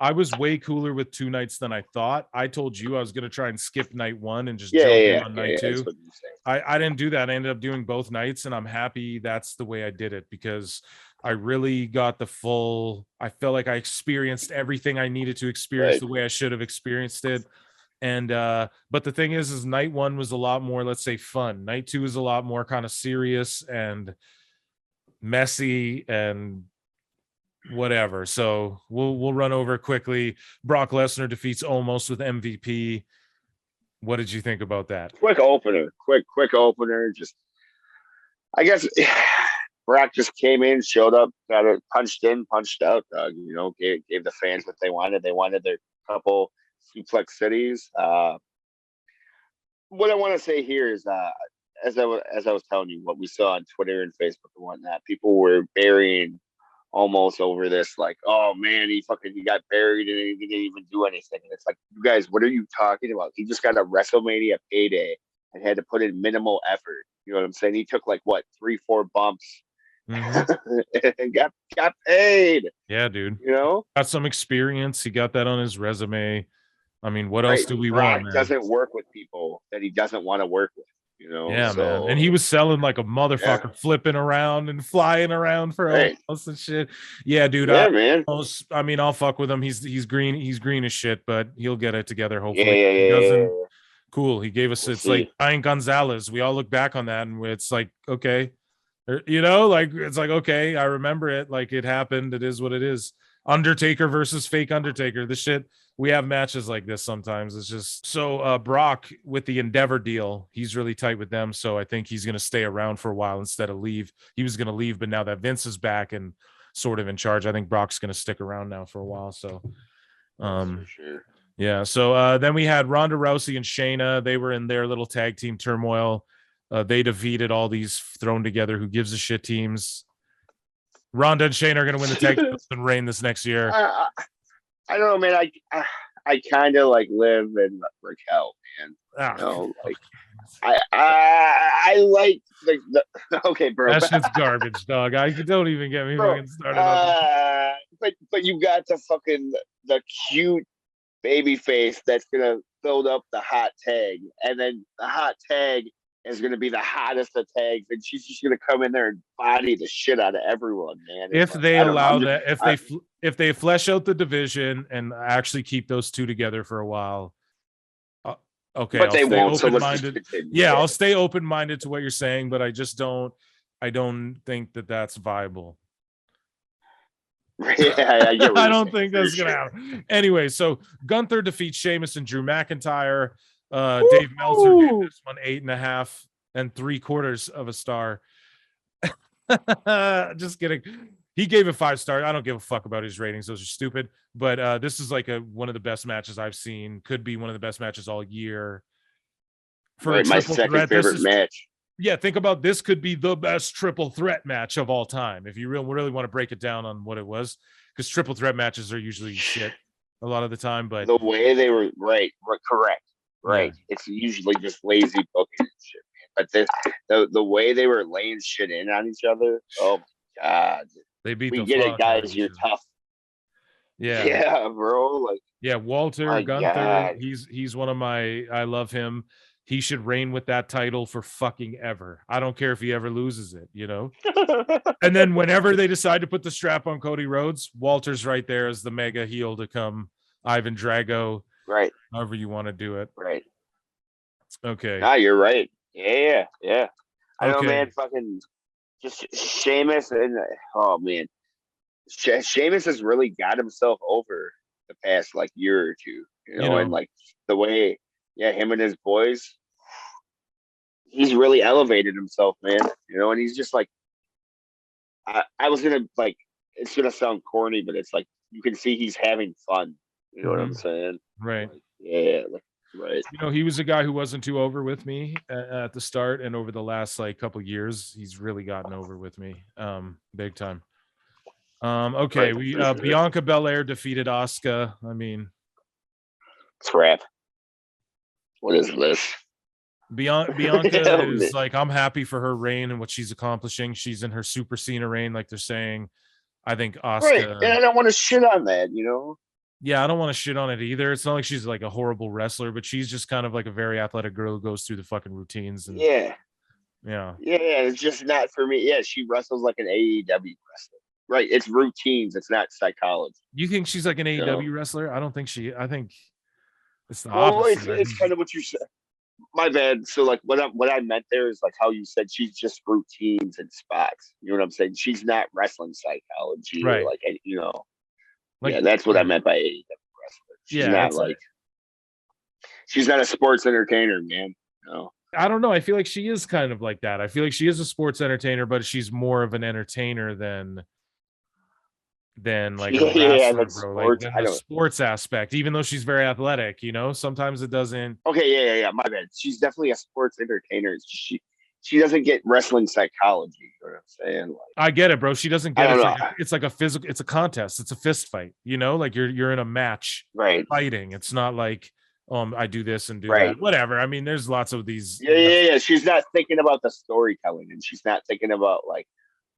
I was way cooler with 2 nights than I thought. I told you I was going to try and skip night 1 and just jump in on night 2. I didn't do that. I ended up doing both nights, and I'm happy that's the way I did it, because I really got the full, I felt like I experienced everything I needed to experience the way I should have experienced it. And but the thing is night 1 was a lot more, let's say, fun. Night 2 is a lot more kind of serious and messy and whatever. So we'll run over quickly. Brock Lesnar defeats Omos with MVP. What did you think about that? Quick opener. Just, I guess Brock just came in, showed up, got it, punched in, punched out. You know, gave the fans what they wanted. They wanted their couple suplex cities. What I want to say here is, as I was telling you, what we saw on Twitter and Facebook and whatnot, people were burying almost over this, like, oh man, he got buried and he didn't even do anything. And it's like, you guys, what are you talking about? He just got a WrestleMania payday and had to put in minimal effort. You know what I'm saying? He took like what, 3-4 bumps and got paid. Yeah, dude. You know, got some experience. He got that on his resume. I mean, what else do we want? Man? Doesn't work with people that he doesn't want to work with. You know, yeah, man. And he was selling like a motherfucker, flipping around and flying around for us and shit. Yeah, dude. Yeah, man. I mean, I'll fuck with him. He's green. He's green as shit, but he'll get it together. Hopefully, he doesn't. Cool. He gave us. It's like Brian Gonzalez. We all look back on that, and it's like, okay, you know, like it's like, okay, I remember it. Like it happened. It is what it is. Undertaker versus fake Undertaker. The shit. We have matches like this sometimes. It's just so Brock with the Endeavor deal, he's really tight with them. So I think he's going to stay around for a while instead of leave. He was going to leave, but now that Vince is back and sort of in charge, I think Brock's going to stick around now for a while. So, for sure. Yeah. So then we had Ronda Rousey and Shayna. They were in their little tag team turmoil. They defeated all these thrown together who gives a shit teams. Ronda and Shayna are going to win the tag team and reign this next year. I don't know, man. I kind of like live in Raquel, man. You know, like I like the okay, bro. That shit's garbage, dog. I don't even get me fucking started. But you got the cute baby face that's gonna build up the hot tag, and then the hot tag is going to be the hottest of tags, and she's just going to come in there and body the shit out of everyone, man. If they allow that, if they flesh out the division and actually keep those two together for a while, okay. But they won't. So I'll stay open-minded to what you're saying, but I don't think that that's viable. Yeah, I don't think that's gonna happen. Anyway, so Gunther defeats Sheamus and Drew McIntyre. Dave Meltzer gave this one 8.5 3/4 stars. Just kidding. He gave it 5 stars. I don't give a fuck about his ratings. Those are stupid. But this is like one of the best matches I've seen. Could be one of the best matches all year. For my second favorite match. Yeah, think about this. Could be the best triple threat match of all time. If you really want to break it down on what it was, because triple threat matches are usually shit a lot of the time. But the way they were correct. Right. Yeah. It's usually just lazy booking and shit, man. But the way they were laying shit in on each other, oh my God. They beat we get it, guys. You're tough. Yeah. Yeah, bro. Like, yeah, Walter Gunther, he's one of my, I love him. He should reign with that title for fucking ever. I don't care if he ever loses it, you know? And then whenever they decide to put the strap on Cody Rhodes, Walter's right there as the mega heel to come, Ivan Drago. Right. However you want to do it. Right. Okay. Ah, you're right. Yeah. I know, man. Fucking just Sheamus and oh man, Sheamus has really got himself over the past like year or two. You know, and like the way, him and his boys. he's really elevated himself, man. You know, and he's just like, I was gonna like, it's gonna sound corny, but it's like you can see he's having fun. You know what I'm saying? Right. Like, yeah. Like, right. You know, he was a guy who wasn't too over with me at the start, and over the last like couple years, he's really gotten over with me, big time. Okay, Right. Bianca Belair defeated Asuka. I mean, crap. What is this? Bianca is like, I'm happy for her reign and what she's accomplishing. She's in her Super Cena reign, like they're saying. I think Asuka. Right, and I don't want to shit on that, you know. Yeah, I don't want to shit on it either. It's not like she's like a horrible wrestler, but she's just kind of like a very athletic girl who goes through the fucking routines. And yeah. It's just not for me. Yeah, she wrestles like an AEW wrestler. Right, it's routines. It's not psychology. You think she's like an AEW wrestler? I don't think she. I think it's the opposite. It's kind of what you said. My bad. So like what I meant there is like how you said she's just routines and spots. You know what I'm saying? She's not wrestling psychology, right? Or like, you know. Like, yeah, that's what I meant by AEW wrestler. She's not like she's not a sports entertainer, man. No. I don't know. I feel like she is kind of like that. I feel like she is a sports entertainer, but she's more of an entertainer than like a wrestler, bro. Like the sports aspect, even though she's very athletic, you know, sometimes it doesn't. Okay, yeah. My bad. She's definitely a sports entertainer. She doesn't get wrestling psychology. You know what I'm saying? Like, I get it, bro. She doesn't get it. It's like a physical. It's a contest. It's a fist fight. You know, like you're in a match, right? Fighting. It's not like I do this and do that. Whatever. I mean, there's lots of these. Yeah. She's not thinking about the storytelling, and she's not thinking about like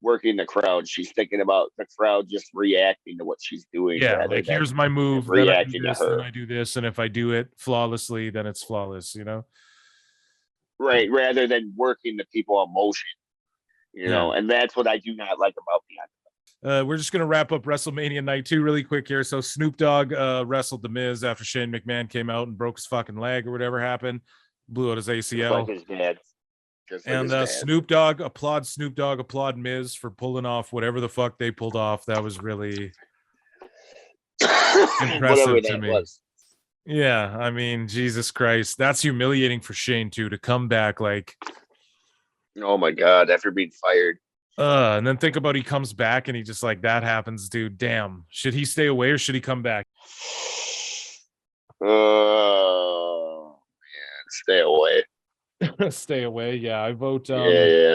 working the crowd. She's thinking about the crowd just reacting to what she's doing. Yeah, like here's my move. Reacting to her. Then I do this, and if I do it flawlessly, then it's flawless. You know. Right, rather than working the people emotion, you know, and that's what I do not like about Bianca. We're just gonna wrap up WrestleMania Night 2 really quick here. So Snoop Dogg wrestled The Miz after Shane McMahon came out and broke his fucking leg or whatever happened, blew out his ACL. Just like his dad. And Snoop Dogg, applaud Miz for pulling off whatever the fuck they pulled off. That was really impressive to me. Yeah, I mean, Jesus Christ, that's humiliating for Shane too, to come back like, oh my God, after being fired. And then think about he comes back and he just like that happens, dude. Damn, should he stay away or should he come back? Oh man, stay away. Stay away. Yeah, I vote. I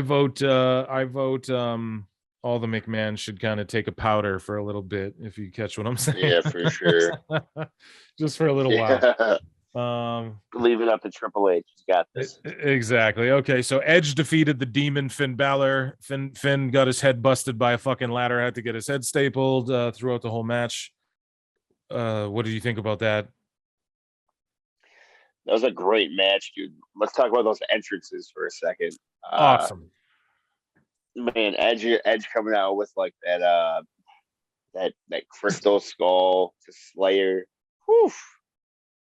vote. All the McMahon should kind of take a powder for a little bit, if you catch what I'm saying. Yeah, for sure. Just for a little while. Leave it up to Triple H. He's got this. Exactly. Okay, so Edge defeated the Demon Finn Balor. Finn got his head busted by a fucking ladder. Had to get his head stapled throughout the whole match. What do you think about that? That was a great match, dude. Let's talk about those entrances for a second. Awesome. Man, Edge coming out with like that crystal skull to Slayer. Whew.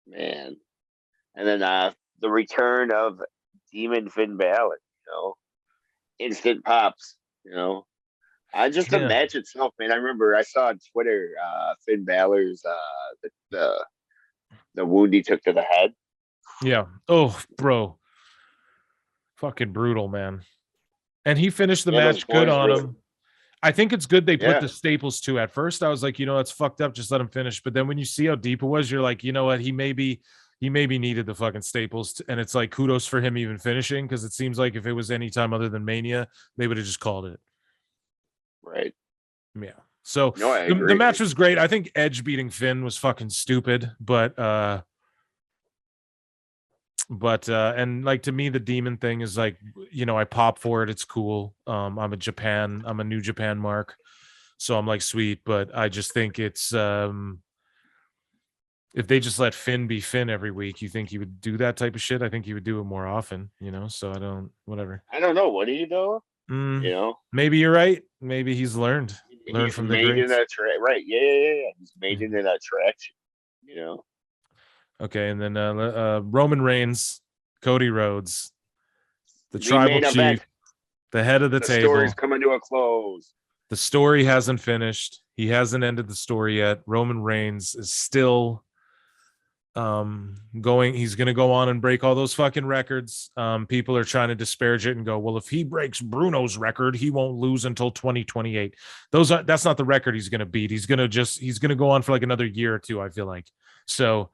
Man. And then the return of Demon Finn Balor, you know. Instant pops, you know. The match itself, man. I remember I saw on Twitter Finn Balor's the wound he took to the head. Yeah. Oh, bro. Fucking brutal, man. And he finished the match good on him. I think it's good they put the staples too. At first, I was like, you know, it's fucked up. Just let him finish. But then when you see how deep it was, you're like, you know what? He maybe needed the fucking staples. And it's like kudos for him even finishing, because it seems like if it was any time other than Mania, they would have just called it. Right. Yeah. So the match was great. I think Edge beating Finn was fucking stupid, but and like to me the demon thing is like, you know, I pop for it, it's cool. I'm a New Japan mark, so I'm like sweet, but I just think it's if they just let Finn be Finn every week, you think he would do that type of shit? I think he would do it more often, you know. So I don't know. What do you know? You know, maybe you're right. Maybe he's learned from the greats. Right. Yeah. He's made into that traction, you know. Okay, and then Roman Reigns, Cody Rhodes, the tribal chief, the head of the table. The story's coming to a close. The story hasn't finished. He hasn't ended the story yet. Roman Reigns is still He's gonna go on and break all those fucking records. People are trying to disparage it and go, well, if he breaks Bruno's record, he won't lose until 2028. That's not the record he's gonna beat. He's gonna go on for like another year or two, I feel like. So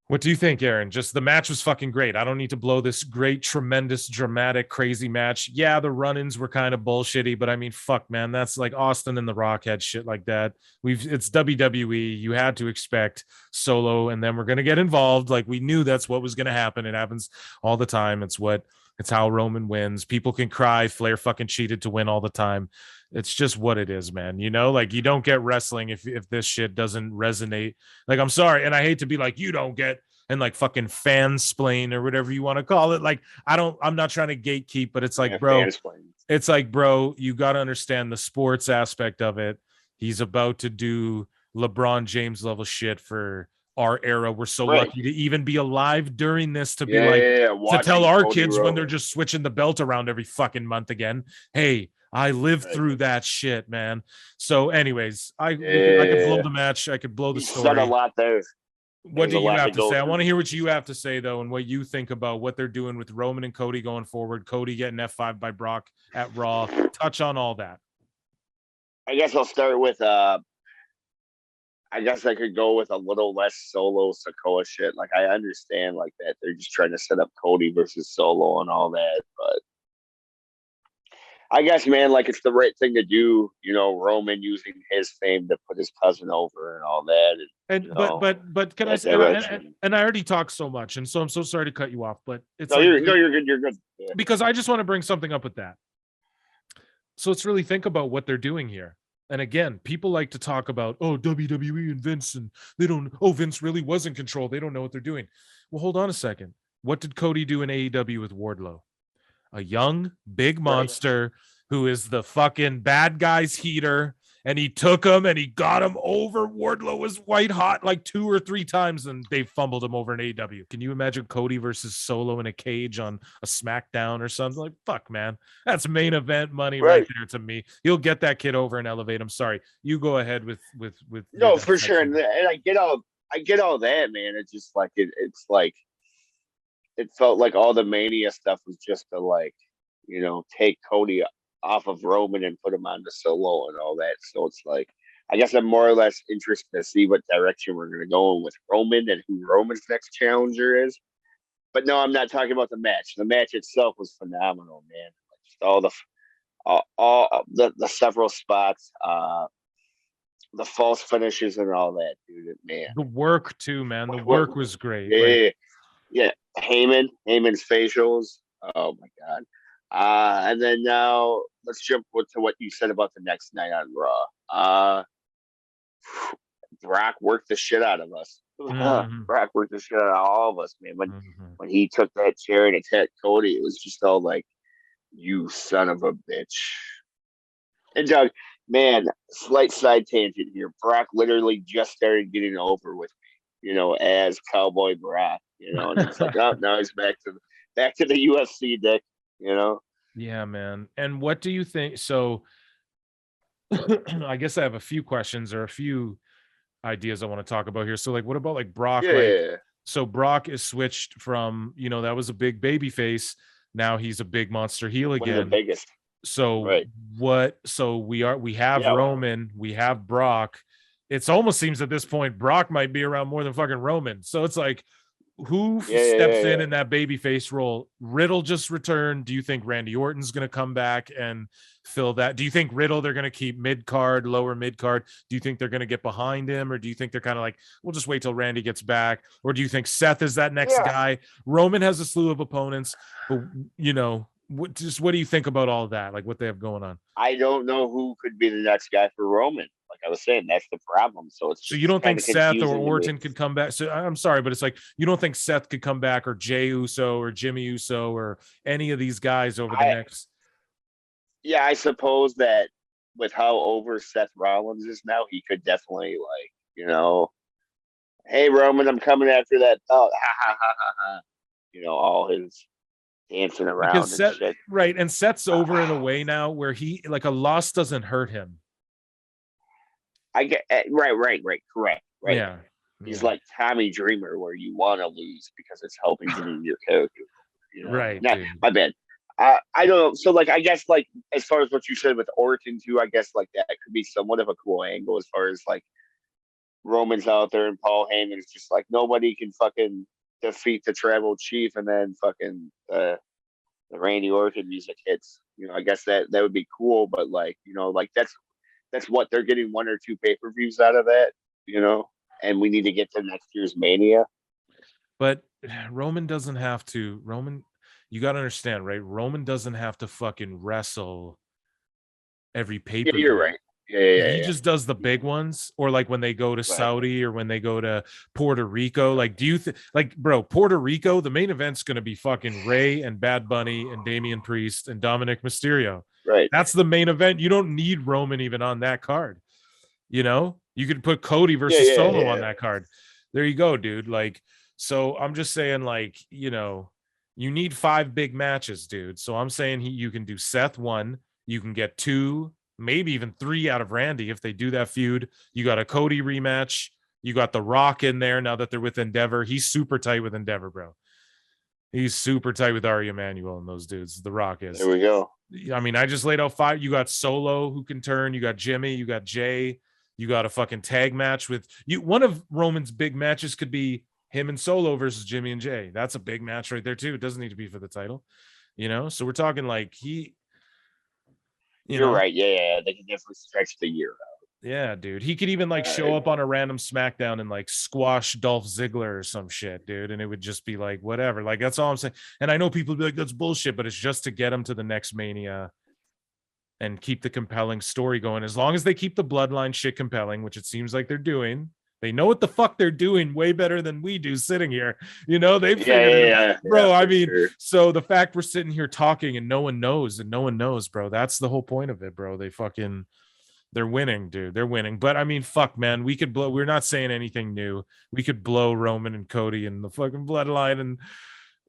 what do you think, Aaron? Just the match was fucking great. I don't need to blow this great, tremendous, dramatic, crazy match. Yeah, the run-ins were kind of bullshitty, but I mean, fuck, man, that's like Austin and The Rock had shit like that. It's WWE. You had to expect Solo, and then we're gonna get involved. Like we knew that's what was gonna happen. It happens all the time. It's how Roman wins. People can cry. Flair fucking cheated to win all the time. It's just what it is, man. You know, like you don't get wrestling if this shit doesn't resonate. Like, I'm sorry. And I hate to be like, you don't get, and like fucking fansplain or whatever you want to call it. Like, I'm not trying to gatekeep, but it's like, yeah, bro, it's like, bro, you got to understand the sports aspect of it. He's about to do LeBron James level shit for our era. We're so lucky to even be alive during this to be to tell our Cody kids Rhodes when they're just switching the belt around every fucking month again. Hey, I lived through that shit, man. So anyways, I could blow the match. I could blow the story. Said a lot there. What do you have to say? I want to hear what you have to say, though, and what you think about what they're doing with Roman and Cody going forward. Cody getting F5 by Brock at Raw. Touch on all that. I guess I'll start with I guess I could go with a little less Solo Sikoa shit. Like, I understand like that they're just trying to set up Cody versus Solo and all that, but I guess, man, like it's the right thing to do. You know, Roman using his fame to put his cousin over and all that. But can I say? And I already talked so much, and so I'm so sorry to cut you off. But it's you're good. You're good. Yeah. Because I just want to bring something up with that. So let's really think about what they're doing here. And again, people like to talk about, oh, WWE and Vince, and they don't. Oh, Vince really was in control. They don't know what they're doing. Well, hold on a second. What did Cody do in AEW with Wardlow? A young, big monster who is the fucking bad guy's heater. And he took him and he got him over. Wardlow was white hot like 2 or 3 times and they fumbled him over in AEW. Can you imagine Cody versus Solo in a cage on a SmackDown or something? Like, fuck, man. That's main event money right there to me. He'll get that kid over and elevate him. Sorry. You go ahead with no, for sure. And I get all that, man. It's just like it's like it felt like all the Mania stuff was just to like, you know, take Cody off of Roman and put him on the Solo and all that. So it's like, I guess I'm more or less interested to see what direction we're going to go in with Roman and who Roman's next challenger is. But no, I'm not talking about the match. The match itself was phenomenal, man. Just all the several spots, the false finishes and all that, dude. Man, the work too, man. The work was great. Yeah. Heyman's facials. Oh my god. And then now let's jump to what you said about the next night on Raw. Brock worked the shit out of us. Brock worked the shit out of all of us, man. When he took that chair and attacked Cody, it was just all like, you son of a bitch. And Doug, man, slight side tangent here. Brock literally just started getting over with me, you know, as Cowboy Brock, you know, and it's like, oh, now he's back to the UFC, Dick, you know? Yeah, man. And what do you think? So I guess I have a few questions or a few ideas I want to talk about here. So like, what about like Brock? Yeah. So Brock is switched from, you know, that was a big baby face. Now he's a big monster heel again. One of the biggest. So so we have Roman, we have Brock. It's almost seems at this point, Brock might be around more than fucking Roman. So it's like, who steps in that babyface role? Riddle just returned. Do you think Randy Orton's going to come back and fill that? Do you think Riddle, they're going to keep mid-card, lower mid-card? Do you think they're going to get behind him? Or do you think they're kind of like, we'll just wait till Randy gets back? Or do you think Seth is that next guy? Roman has a slew of opponents, but, you know, what do you think about all that? Like what they have going on? I don't know who could be the next guy for Roman. Like I was saying, that's the problem. So you don't think Seth or Orton could come back? So I'm sorry, but it's like, you don't think Seth could come back, or Jey Uso or Jimmy Uso or any of these guys over the next? Yeah, I suppose that with how over Seth Rollins is now, he could definitely, like, you know, hey Roman, I'm coming after that. Oh, you know, all his dancing around and shit. Right, and Seth's over in a way now where he, like, a loss doesn't hurt him. I get right, correct. Right. Yeah. He's like Tommy Dreamer, where you want to lose because it's helping to move your character. Right. Nah, my bad. I don't know. So like, I guess like as far as what you said with Orton too, I guess like that could be somewhat of a cool angle as far as like Roman's out there and Paul Heyman's just like nobody can fucking defeat the Tribal Chief, and then fucking the Randy Orton music hits. I guess that would be cool, but like like that's what they're getting 1 or 2 pay-per-views out of that, and we need to get to next year's Mania. But Roman doesn't have to. You got to understand, right? Roman doesn't have to fucking wrestle every pay-per-view. Yeah, you're right. Yeah. He just does the big ones, or like when they go to Saudi or when they go to Puerto Rico. Like, do you like, bro, Puerto Rico, the main event's going to be fucking Ray and Bad Bunny and Damian Priest and Dominik Mysterio. Right. That's the main event. You don't need Roman even on that card. You could put Cody versus Solo on that card. There you go, dude. Like, so I'm just saying, like, you need 5 big matches, dude. So I'm saying you can do Seth 1, you can get 2, maybe even 3 out of Randy if they do that feud. You got a Cody rematch. You got The Rock in there now that they're with Endeavor. He's super tight with Endeavor, bro. He's super tight with Ari Emanuel and those dudes. The Rock is. There we go. I mean, I just laid out 5. You got Solo who can turn. You got Jimmy. You got Jay. You got a fucking tag match with you. One of Roman's big matches could be him and Solo versus Jimmy and Jay. That's a big match right there too. It doesn't need to be for the title, So we're talking like You're right. Yeah. They can definitely stretch the year out. Yeah, dude. He could even like show up on a random SmackDown and like squash Dolph Ziggler or some shit, dude. And it would just be like, whatever. Like, that's all I'm saying. And I know people be like, that's bullshit, but it's just to get him to the next Mania and keep the compelling story going. As long as they keep the bloodline shit compelling, which it seems like they're doing. They know what the fuck they're doing way better than we do sitting here. They figured it out. Bro, I mean, so the fact we're sitting here talking and no one knows, bro. That's the whole point of it, bro. They're winning, dude. They're winning. But I mean, fuck, man. We could blow. We're not saying anything new. We could blow Roman and Cody and the fucking bloodline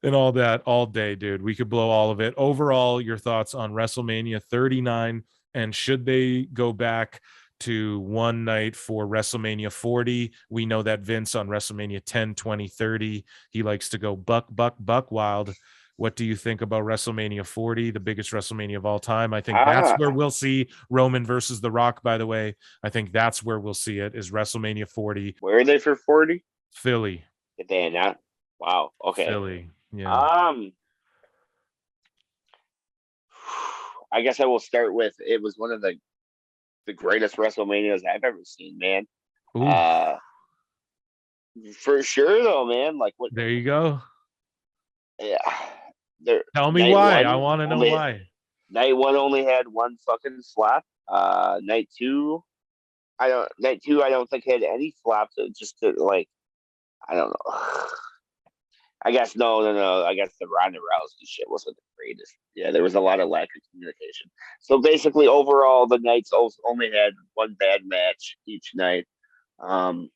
and all that all day, dude. We could blow all of it. Overall, your thoughts on WrestleMania 39, and should they go back to one night for WrestleMania 40? We know that Vince on WrestleMania 10, 20, 30, he likes to go buck wild. What do you think about WrestleMania 40, the biggest WrestleMania of all time? I think that's where we'll see Roman versus The Rock, by the way. I think that's where we'll see it, is WrestleMania 40. Where are they for 40? Philly. Did they not? Wow. Okay. Philly. Yeah. I guess I will start with, it was one of the greatest WrestleManias I've ever seen, man. For sure, though, man. Like, what? There you go. Yeah. Tell me why. I want to know why. Night 1 only had 1 fucking slap. Night 2, I don't think had any slaps. Just like, I don't know. I guess no. I guess the Ronda Rousey shit wasn't the greatest. Yeah, there was a lot of lack of communication. So basically, overall, the nights only had 1 bad match each night. I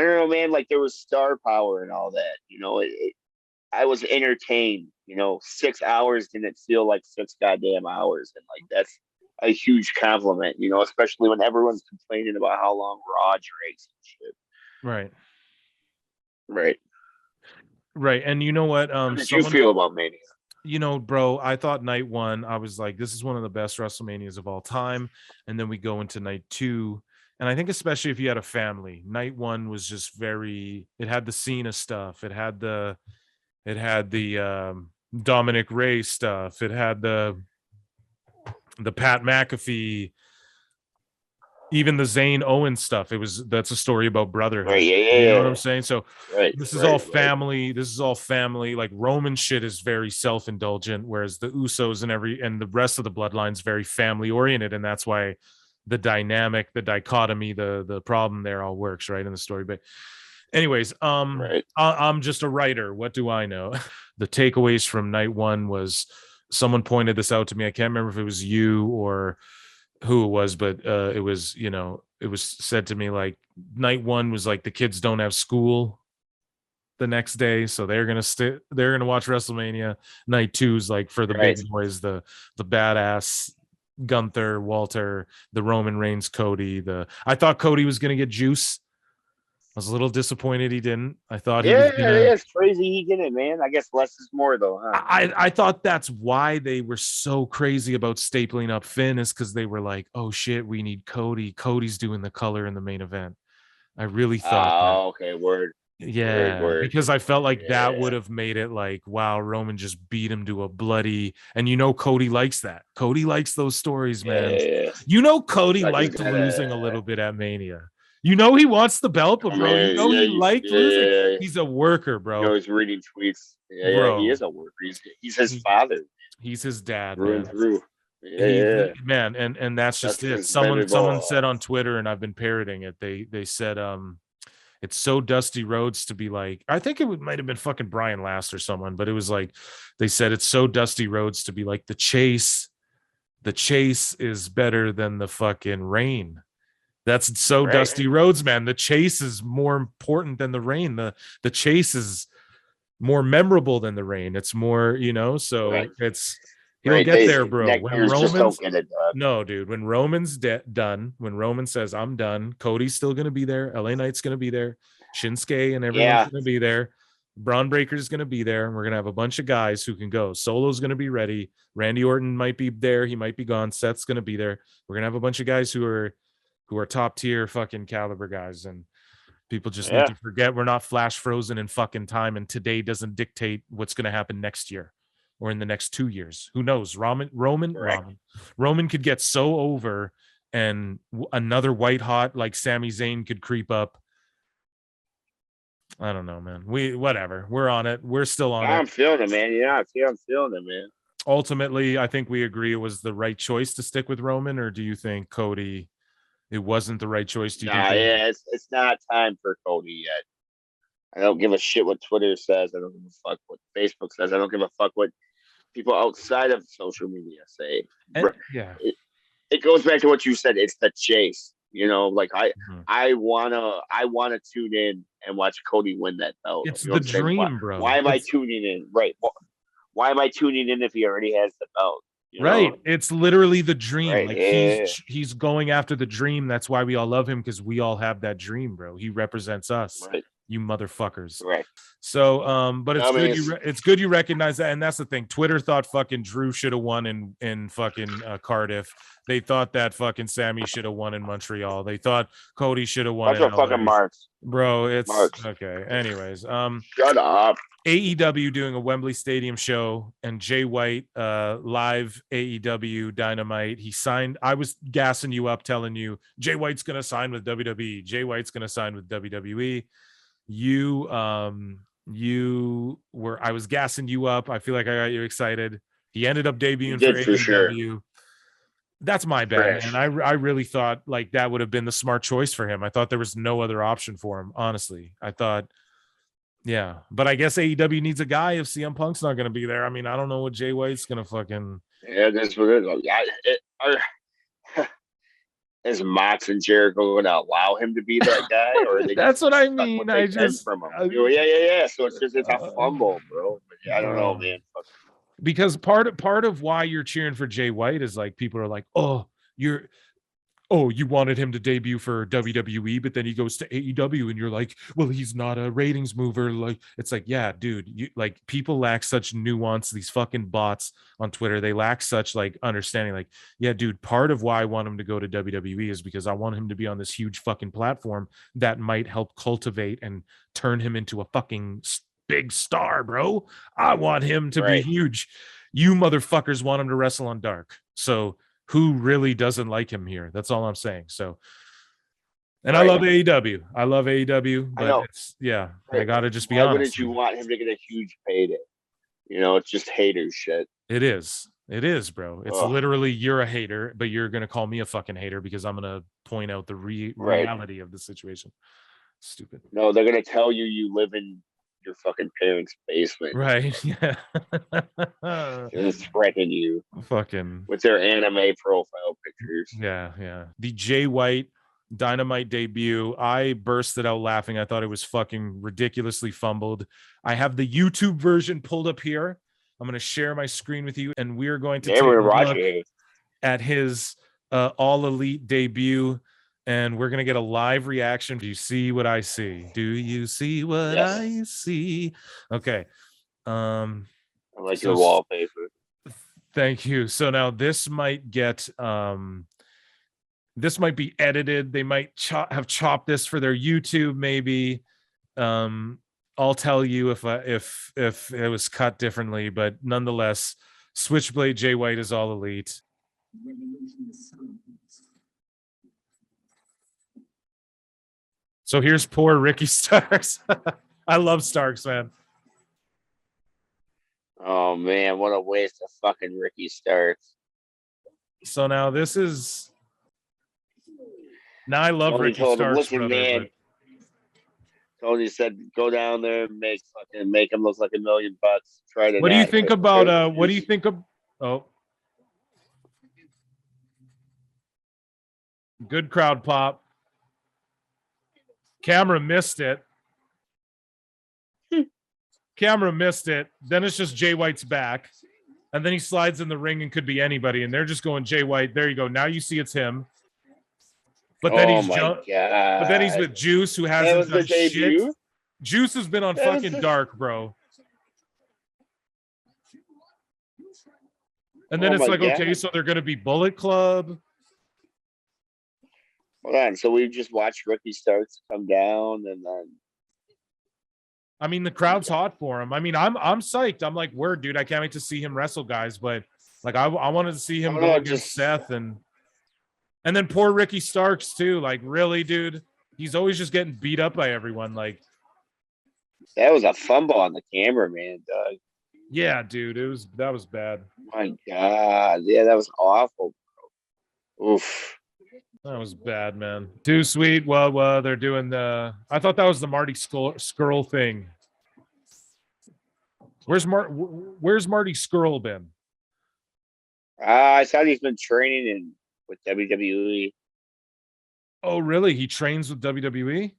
don't know, man. Like, there was star power and all that. I was entertained. 6 hours didn't feel like 6 goddamn hours, and like that's a huge compliment. Especially when everyone's complaining about how long Raw drags and shit. Right. And you know what? How did you feel about Mania? Bro, I thought night 1, I was like, this is one of the best WrestleManias of all time. And then we go into night 2. And I think especially if you had a family, night 1 was just it had the Cena stuff. It had the Dominic Ray stuff. It had the Pat McAfee, even the Zayn Owens stuff. That's a story about brotherhood. Right, you know what I'm saying? So this is all family. Right. This is all family. Like, Roman shit is very self-indulgent, whereas the Usos and the rest of the bloodline's very family oriented. And that's why the dynamic, the dichotomy, the problem there all works right in the story. But anyways, I'm just a writer. What do I know? The takeaways from night 1 was, someone pointed this out to me. I can't remember if it was you or who it was, but it was said to me, like, night 1 was like the kids don't have school the next day, so they're gonna watch WrestleMania. Night 2 is like for the big boys, the badass Gunther, Walter, the Roman Reigns, Cody. I thought Cody was gonna get juice. I was a little disappointed he didn't. I thought he was gonna. Yeah, it's crazy he didn't, man. I guess less is more, though, huh? I thought that's why they were so crazy about stapling up Finn, is because they were like, oh shit, we need Cody. Cody's doing the color in the main event. I really thought that. Okay, word. Yeah, word. because I felt like that would have made it like, wow, Roman just beat him to a bloody, and Cody likes that. Cody likes those stories, man. Cody liked losing a little bit at Mania. He wants the belt, but bro, he liked losing. Yeah. He's a worker, bro. He's reading tweets. Yeah, he is a worker. He's his father. He's his dad, through and through. Man, and that's just it. Someone said on Twitter, and I've been parroting it. They said, it's so Dusty Rhodes to be like, I think it might have been fucking Brian Last or someone, but it was like, they said it's so Dusty Rhodes to be like, the chase is better than the fucking reign. That's so right. Dusty Rhodes, man. The chase is more important than the reign. The chase is more memorable than the reign. It's more, so right. He'll get there, bro. When Roman's no, dude. When Roman's done, when Roman says I'm done, Cody's still gonna be there. LA Knight's gonna be there. Shinsuke and everyone's gonna be there. Braun Breaker's gonna be there. We're gonna have a bunch of guys who can go. Solo's gonna be ready. Randy Orton might be there. He might be gone. Seth's gonna be there. We're gonna have a bunch of guys who are top tier fucking caliber guys, and people just need to forget we're not flash frozen in fucking time, and today doesn't dictate what's going to happen next year or in the next 2 years. Who knows? Roman could get so over, and another white hot like Sami Zayn could creep up. I don't know, man. We're on it. We're still on it. I'm feeling it, man. Yeah, I'm feeling it, man. Ultimately, I think we agree it was the right choice to stick with Roman, or do you think Cody, it wasn't the right choice? It's not time for Cody yet. I don't give a shit what Twitter says. I don't give a fuck what Facebook says. I don't give a fuck what people outside of social media say. It goes back to what you said. It's the chase. I wanna tune in and watch Cody win that belt. It's the dream, bro. Why am I tuning in? Right. Why am I tuning in if he already has the belt? Right. It's literally the dream. Right. Like he's going after the dream. That's why we all love him, because we all have that dream, bro. He represents us. Right. You motherfuckers. Right. So, but it's good you recognize that, and that's the thing. Twitter thought fucking Drew should have won in fucking Cardiff. They thought that fucking Sammy should have won in Montreal. They thought Cody should have won. That's fucking Marks. Bro, it's Marks. Okay. Anyways, shut up. AEW doing a Wembley Stadium show, and Jay White, live AEW Dynamite. He signed. I was gassing you up, telling you Jay White's gonna sign with WWE. Jay White's gonna sign with WWE. I was gassing you up. I feel like I got you excited. He ended up debuting for AEW. Sure. That's my bad, man. I really thought like that would have been the smart choice for him. I thought there was no other option for him. Honestly, I thought, yeah. But I guess AEW needs a guy if CM Punk's not going to be there. I mean, I don't know what Jay White's going to fucking. Yeah, that's what it is. Is Mox and Jericho going to allow him to be that guy, or that's what I mean? I just from him. Yeah. So it's a fumble, bro. But I don't know, man. Because part of why you're cheering for Jay White is like people are like, you wanted him to debut for WWE, but then he goes to AEW, and you're like, well, he's not a ratings mover. Like, it's like, yeah, dude, people lack such nuance. These fucking bots on Twitter, they lack such like understanding. Like, yeah, dude, part of why I want him to go to WWE is because I want him to be on this huge fucking platform that might help cultivate and turn him into a fucking big star, bro. I want him to be huge. You motherfuckers want him to wrestle on Dark. So who really doesn't like him here? That's all I'm saying. So, and I love AEW. I love AEW, but I gotta just be honest. Why wouldn't you want him to get a huge payday? It's just hater shit. It is, bro. It's literally, you're a hater, but you're gonna call me a fucking hater because I'm gonna point out the reality of the situation. Stupid. No, they're gonna tell you live in your fucking parents' basement. Right. Yeah. They're threatening you. Fucking with their anime profile pictures. Yeah. The Jay White Dynamite debut, I bursted out laughing. I thought it was fucking ridiculously fumbled. I have the YouTube version pulled up here. I'm going to share my screen with you, and we're going to we're watching it. at his All Elite debut, and we're gonna get a live reaction. Do you see what I see? Do you see what I see? Okay. I like your wallpaper. Thank you. So now this might get this might be edited. They might have chopped this for their YouTube, maybe. I'll tell you if it was cut differently, but nonetheless, Switchblade Jay White is All Elite. So here's poor Ricky Starks. I love Starks, man. Oh man, what a waste of fucking Ricky Starks. So now this is. Now I love Tony Ricky told Starks, him, listen, brother. man. Tony said, "Go down there and make him look like $1 million. Try to." What do you think about? What do you think of? Oh, good crowd pop. Camera missed it. Camera missed it. Then it's just Jay White's back, and then he slides in the ring and could be anybody, and they're just going Jay White. There you go. Now you see it's him. But then but then he's with Juice, who hasn't done shit. Juice has been on fucking dark, bro. And then it's like, okay, so they're gonna be Bullet Club. Hold on, so we just watched Ricky Starks come down, and then. I mean, the crowd's hot for him. I mean, I'm psyched. I'm like, word, dude, I can't wait to see him wrestle guys. But like, I wanted to see him go against Seth and then poor Ricky Starks too. Like, really, dude? He's always just getting beat up by everyone. Like, that was a fumble on the camera, man, Doug. Yeah, dude. That was bad. My God. Yeah, that was awful, bro. Oof. That was bad, man. Too sweet. Well, they're doing I thought that was the Marty Scurll thing. Where's Marty Scurll been? I thought he's been training with WWE. Oh, really? He trains with WWE?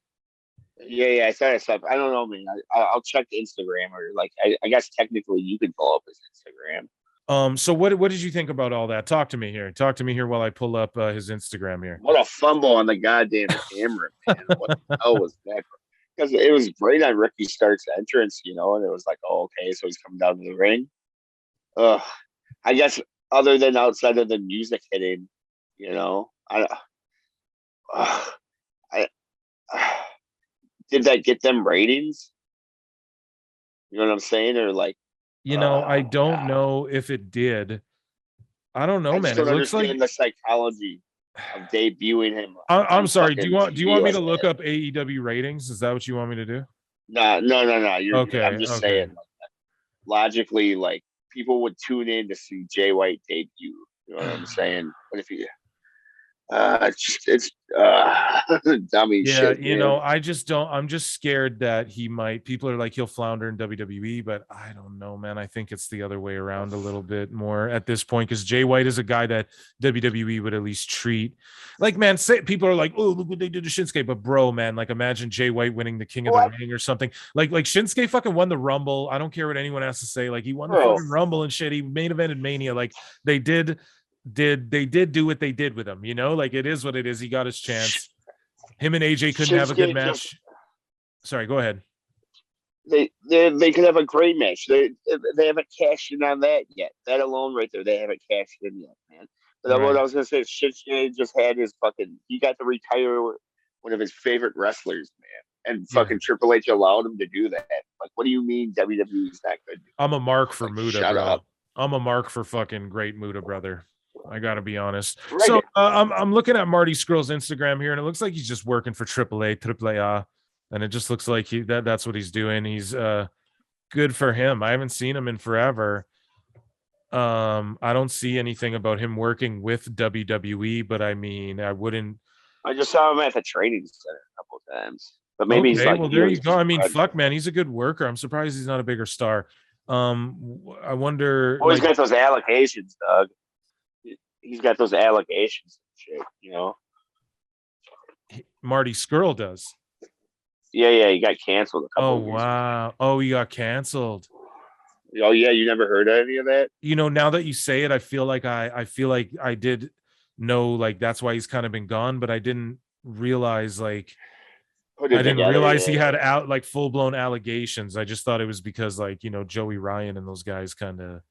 Yeah, I saw. I don't know, man. I'll check Instagram, or like I guess technically you can pull up his Instagram. So what did you think about all that? Talk to me here while I pull up his Instagram here. What a fumble on the goddamn camera, man. What the hell was that? Because it was great on Ricky Stark's entrance, and it was like, oh, okay, so he's coming down to the ring. I guess other than outside of the music hitting, did that get them ratings? You know what I'm saying? Or like, I don't know if it did. I don't know, man. It looks like the psychology of debuting him. I'm sorry. Do you want me to look up AEW ratings? Is that what you want me to do? No. You're okay. I'm just saying, logically, like people would tune in to see Jay White debut. You know what I'm saying? But if you, it's dummy shit. Yeah, I just don't. I'm just scared that people are like, he'll flounder in WWE, but I don't know, man. I think it's the other way around a little bit more at this point, because Jay White is a guy that WWE would at least treat like, man. People are like, oh, look what they did to Shinsuke, but bro, man, like imagine Jay White winning the King of the Ring or something. Like Shinsuke fucking won the Rumble. I don't care what anyone has to say. Like, he won the fucking Rumble and shit. He main evented Mania. Like, they did do what they did with him, like, it is what it is. He got his chance. Him and AJ couldn't have a good match. Sorry, go ahead. They could have a great match. They haven't cashed in on that yet. That alone right there, they haven't cashed in yet, man. But what I was gonna say is Shinsuke just had he got to retire one of his favorite wrestlers, man. And fucking Triple H allowed him to do that. Like, what do you mean WWE's not good? I'm a mark for Muda, shut bro. up. I'm a mark for fucking great Muda, brother. I gotta be honest. Right. So I'm looking at Marty Scurll's Instagram here, and it looks like he's just working for AAA, and it just looks like that's what he's doing. He's good for him. I haven't seen him in forever. I don't see anything about him working with WWE, but I mean, I just saw him at the training center a couple of times. But maybe he's like, well, there you go. I mean, fuck, man, he's a good worker. I'm surprised he's not a bigger star. I wonder. Always got those allocations, Doug. He's got those allegations and shit, Marty Scurll does. Yeah, he got canceled a couple of years ago. Wow. Oh, he got canceled. Oh yeah, you never heard any of that? Now that you say it, I feel like I did know, like, that's why he's kind of been gone, but I didn't realize, like, he had out like full-blown allegations. I just thought it was because, like, Joey Ryan and those guys kind of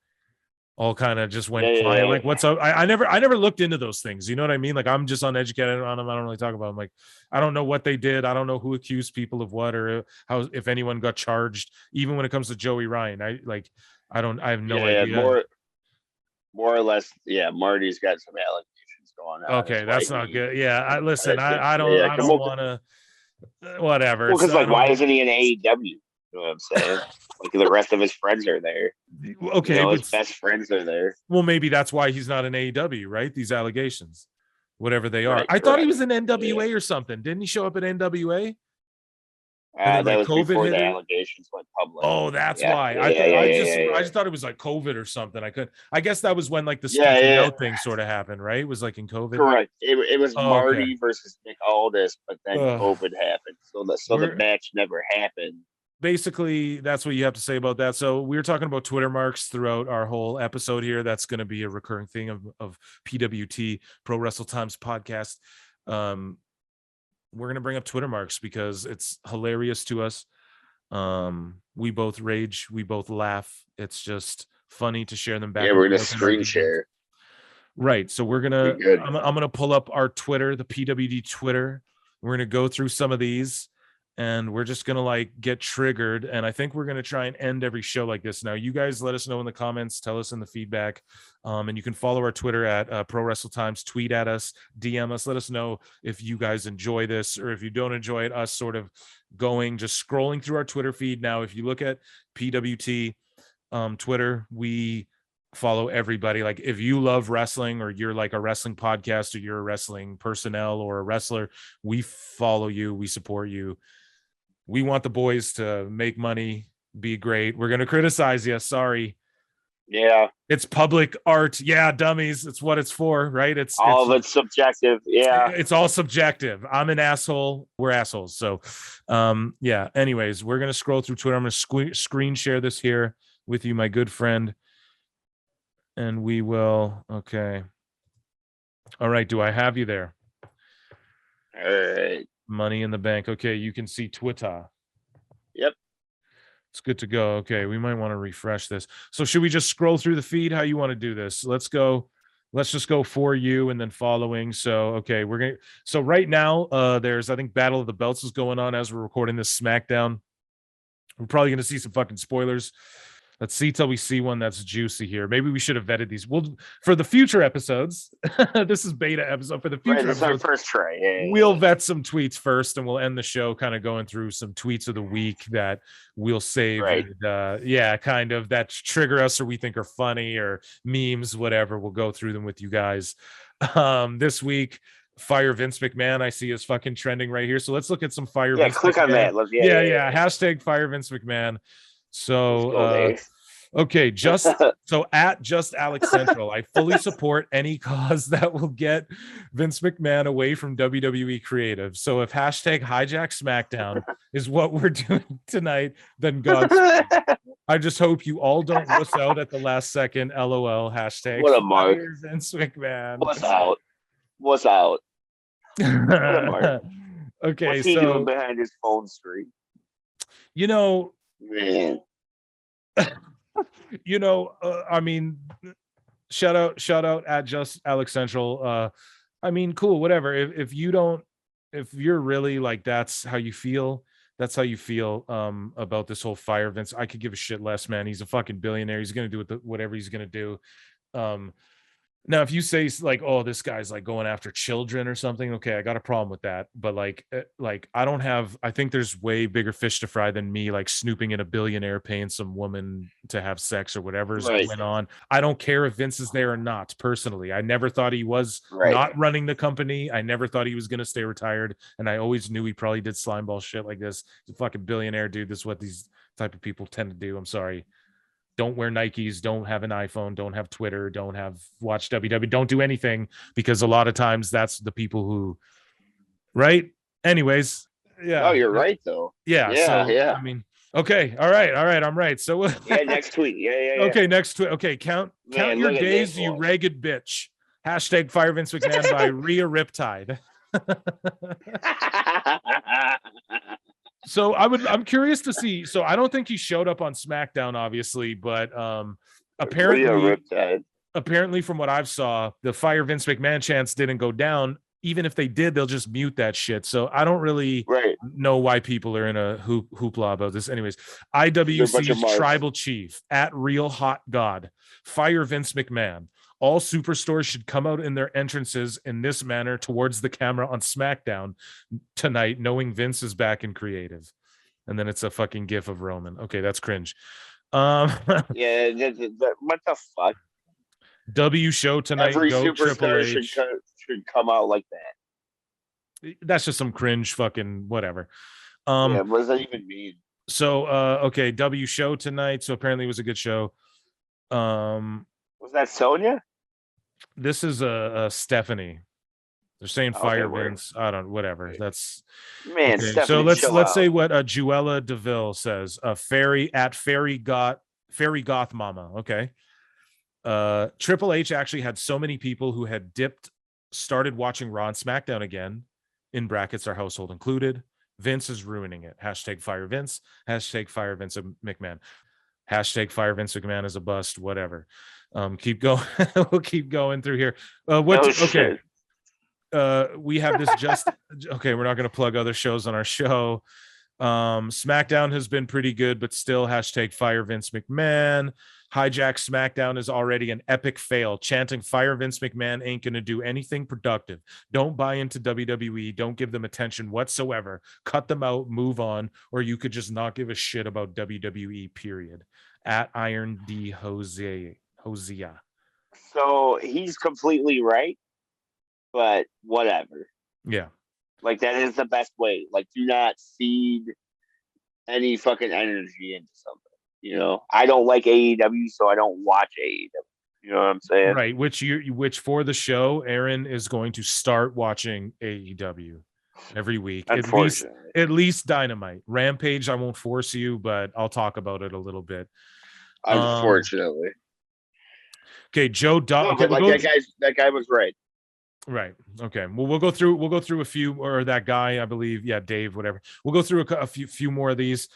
just went quiet. Like, what's up? I never looked into those things. You know what I mean? Like, I'm just uneducated on them. I don't really talk about them. Like, I don't know what they did. I don't know who accused people of what, or how, if anyone got charged. Even when it comes to Joey Ryan, I have no idea. More or less, yeah. Marty's got some allegations going on. Okay, that's not good. Yeah, I don't want to. Whatever. Well, because, like, why isn't he in AEW? You know what I'm saying? Like, the rest of his friends are there. Okay, his best friends are there. Well, maybe that's why he's not in AEW, right? These allegations, whatever they are. Right, I thought he was in NWA or something. Didn't he show up at NWA? That was COVID before the allegations went public. Oh, that's why. I just thought it was like COVID or something. I guess that was when, like, the speaking out thing sort of happened, right? It was like in COVID. Correct. It was Marty versus Nick Aldis, but then COVID happened, so the match never happened. Basically, that's what you have to say about that. So we were talking about Twitter marks throughout our whole episode here. That's going to be a recurring thing of PWT, Pro Wrestle Times podcast. We're going to bring up Twitter marks because it's hilarious to us. We both rage. We both laugh. It's just funny to share them back. Yeah, we're going to screen share. Right. So we're going to, I'm going to pull up our Twitter, the PWD Twitter. We're going to go through some of these, and we're just going to, like, get triggered. And I think we're going to try and end every show like this. Now, you guys let us know in the comments, tell us in the feedback. And you can follow our Twitter at Pro Wrestle Times, tweet at us, DM us, let us know if you guys enjoy this, or if you don't enjoy it, us sort of just scrolling through our Twitter feed. Now, if you look at PWT Twitter, we follow everybody. Like, if you love wrestling, or you're like a wrestling podcast, or you're a wrestling personnel or a wrestler, we follow you, we support you. We want the boys to make money, be great. We're going to criticize you. Sorry. Yeah. It's public art. Yeah, dummies. It's what it's for, right? It's subjective. Yeah. It's all subjective. I'm an asshole. We're assholes. So, yeah. Anyways, we're going to scroll through Twitter. I'm going to screen share this here with you, my good friend. And we will. Okay. All right. Do I have you there? All right. Money in the Bank. Okay, you can see Twitter. Yep. It's good to go. Okay, we might want to refresh this. So should we just scroll through the feed? How you want to do this? Let's just go for you and then following. So, okay, so right now, there's, I think, Battle of the Belts is going on as we're recording this SmackDown. We're probably going to see some fucking spoilers. Let's see till we see one that's juicy here. Maybe we should have vetted these. For the future episodes. This is beta episode. For the future episodes, our first try. We'll vet some tweets first, and we'll end the show kind of going through some tweets of the week that we'll save. Right. And, kind of that trigger us, or we think are funny, or memes, whatever. We'll go through them with you guys. This week, Fire Vince McMahon, I see, is fucking trending right here. So let's look at some Fire Vince click McMahon. On that. Hashtag Fire Vince McMahon. So, okay, so at Just Alex Central, I fully support any cause that will get Vince McMahon away from WWE creative. So if hashtag hijack SmackDown is what we're doing tonight, then Godspeed. I just hope you all don't wuss out at the last second. LOL. Hashtag what a mark. Vince McMahon. What's out? What a mark. Okay, what's he doing behind his phone screen? Man. I mean, shout out at Just Alex Central. I mean, cool, whatever. If you're really like, that's how you feel about this whole Fire Vince, I could give a shit less, man. He's a fucking billionaire. He's gonna do whatever he's gonna do. Now, if you say, like, oh, this guy's like going after children or something, okay, I got a problem with that. But like I think there's way bigger fish to fry than me, like, snooping in a billionaire, paying some woman to have sex or whatever's going on. I don't care if Vince is there or not. Personally, I never thought he was not running the company. I never thought he was going to stay retired. And I always knew he probably did slimeball shit like this. He's a fucking billionaire, dude. This is what these type of people tend to do. I'm sorry. Don't wear Nikes, don't have an iPhone, don't have Twitter, don't watch WWE, don't do anything, because a lot of times that's the people who, right? Anyways, yeah. Oh, you're right though. Yeah. I mean, Okay. All right. I'm right. So yeah, next tweet. Yeah. Okay, next tweet. Okay, count your days, you ragged bitch. Hashtag Fire Vince McMahon by Rhea Riptide. So I'm curious to see. So I don't think he showed up on SmackDown, obviously, but apparently from what I've saw, the Fire Vince McMahon chants didn't go down. Even if they did, they'll just mute that shit. So I don't really know why people are in a hoopla about this. Anyways, IWC's tribal chief at Real Hot God, Fire Vince McMahon. All superstars should come out in their entrances in this manner towards the camera on SmackDown tonight, knowing Vince is back in creative. And then it's a fucking gif of Roman. Okay, that's cringe. Yeah, what the fuck? W show tonight. Every superstar should come out like that. That's just some cringe fucking whatever. Yeah, what does that even mean? So okay, W show tonight. So apparently it was a good show. Was that Sonya? This is Stephanie. They're saying Fire Vince. I don't whatever. That's man. Okay. So let's say what Juella DeVille says. Fairy Goth Mama. Okay. Triple H actually had so many people who had started watching Raw and SmackDown again, in brackets our household included. Vince is ruining it. Hashtag Fire Vince. Hashtag Fire Vince McMahon. Hashtag Fire Vince McMahon is a bust. Whatever. Keep going. We'll keep going through here. Okay. We have this okay. We're not going to plug other shows on our show. SmackDown has been pretty good, but still hashtag Fire Vince McMahon. Hijack SmackDown is already an epic fail. Chanting Fire Vince McMahon ain't going to do anything productive. Don't buy into WWE. Don't give them attention whatsoever. Cut them out, move on, or you could just not give a shit about WWE, period. At Iron D Hosea. So he's completely right, but whatever. Yeah. Like, that is the best way. Like, do not feed any fucking energy into something. You know, I don't like AEW, so I don't watch AEW. You know what I'm saying? Right. Which for the show, Aaron is going to start watching AEW every week. At least Dynamite. Rampage, I won't force you, but I'll talk about it a little bit. Unfortunately. Okay, Joe. That guy was right. Right. Okay. Well, we'll go through a few, or that guy, I believe. Yeah, Dave. Whatever. We'll go through a few more of these.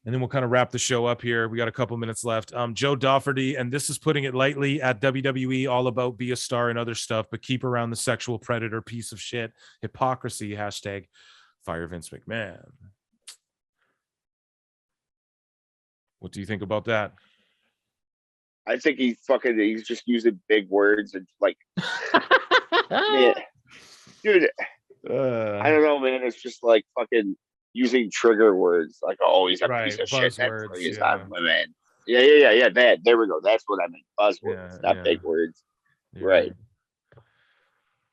And then we'll kind of wrap the show up here. We got a couple minutes left. Joe Dougherty, and this is putting it lightly, at WWE, all about be a star and other stuff, but keep around the sexual predator piece of shit. Hypocrisy. Hashtag Fire Vince McMahon. What do you think about that? I think he's just using big words and like, man, dude, I don't know, man. It's just like fucking using trigger words, like, oh, he's a piece of shit. That's he's not women. Yeah. That, there we go. That's what I meant. Buzzwords, not big words. Yeah. Right.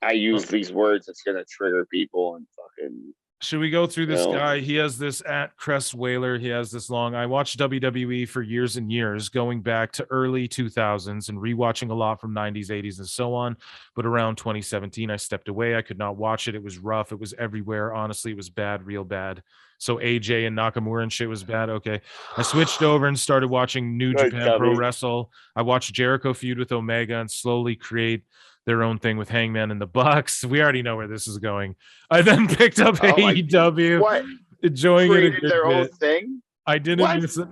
I use these words that's gonna trigger people and fucking. Should we go through this guy? He has this at Crest Whaler. He has this long. I watched WWE for years and years, going back to early 2000s and rewatching a lot from 90s, 80s, and so on. But around 2017, I stepped away. I could not watch it. It was rough. It was everywhere. Honestly, it was bad, real bad. So AJ and Nakamura and shit was bad. Okay. I switched over and started watching New Japan Pro Wrestle. I watched Jericho feud with Omega and slowly create their own thing with Hangman and the Bucks. We already know where this is going. I then picked up AEW. What? Enjoying it their own thing? I didn't miss it.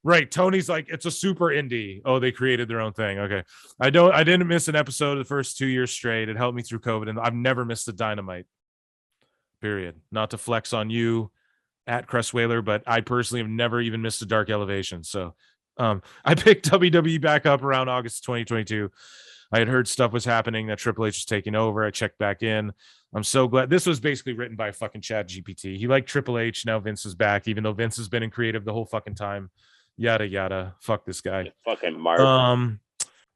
Right. Tony's like, it's a super indie. Oh, they created their own thing. Okay. I didn't miss an episode of the first 2 years straight. It helped me through COVID, and I've never missed a Dynamite. Period. Not to flex on you at Crest Whaler, but I personally have never even missed a Dark Elevation. So I picked WWE back up around August 2022. I had heard stuff was happening, that Triple H was taking over. I checked back in. I'm so glad. This was basically written by fucking Chat GPT. He liked Triple H. Now Vince is back, even though Vince has been in creative the whole fucking time. Yada, yada. Fuck this guy. Fucking Mark.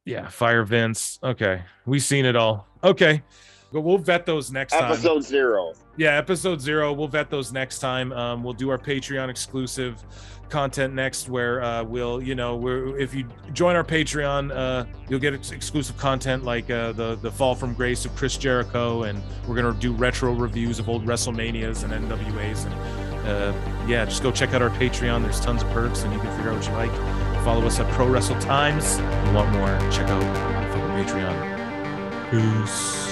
Yeah, Fire Vince. Okay. We've seen it all. Okay. But we'll vet those next time. Episode 0. Yeah, episode 0. We'll vet those next time. We'll do our Patreon exclusive content next, where if you join our Patreon, you'll get exclusive content like the Fall from Grace of Chris Jericho, and we're gonna do retro reviews of old WrestleManias and NWAs and yeah, just go check out our Patreon. There's tons of perks, and you can figure out what you like. Follow us at Pro Wrestle Times. If you want more, check out our fucking Patreon. Peace.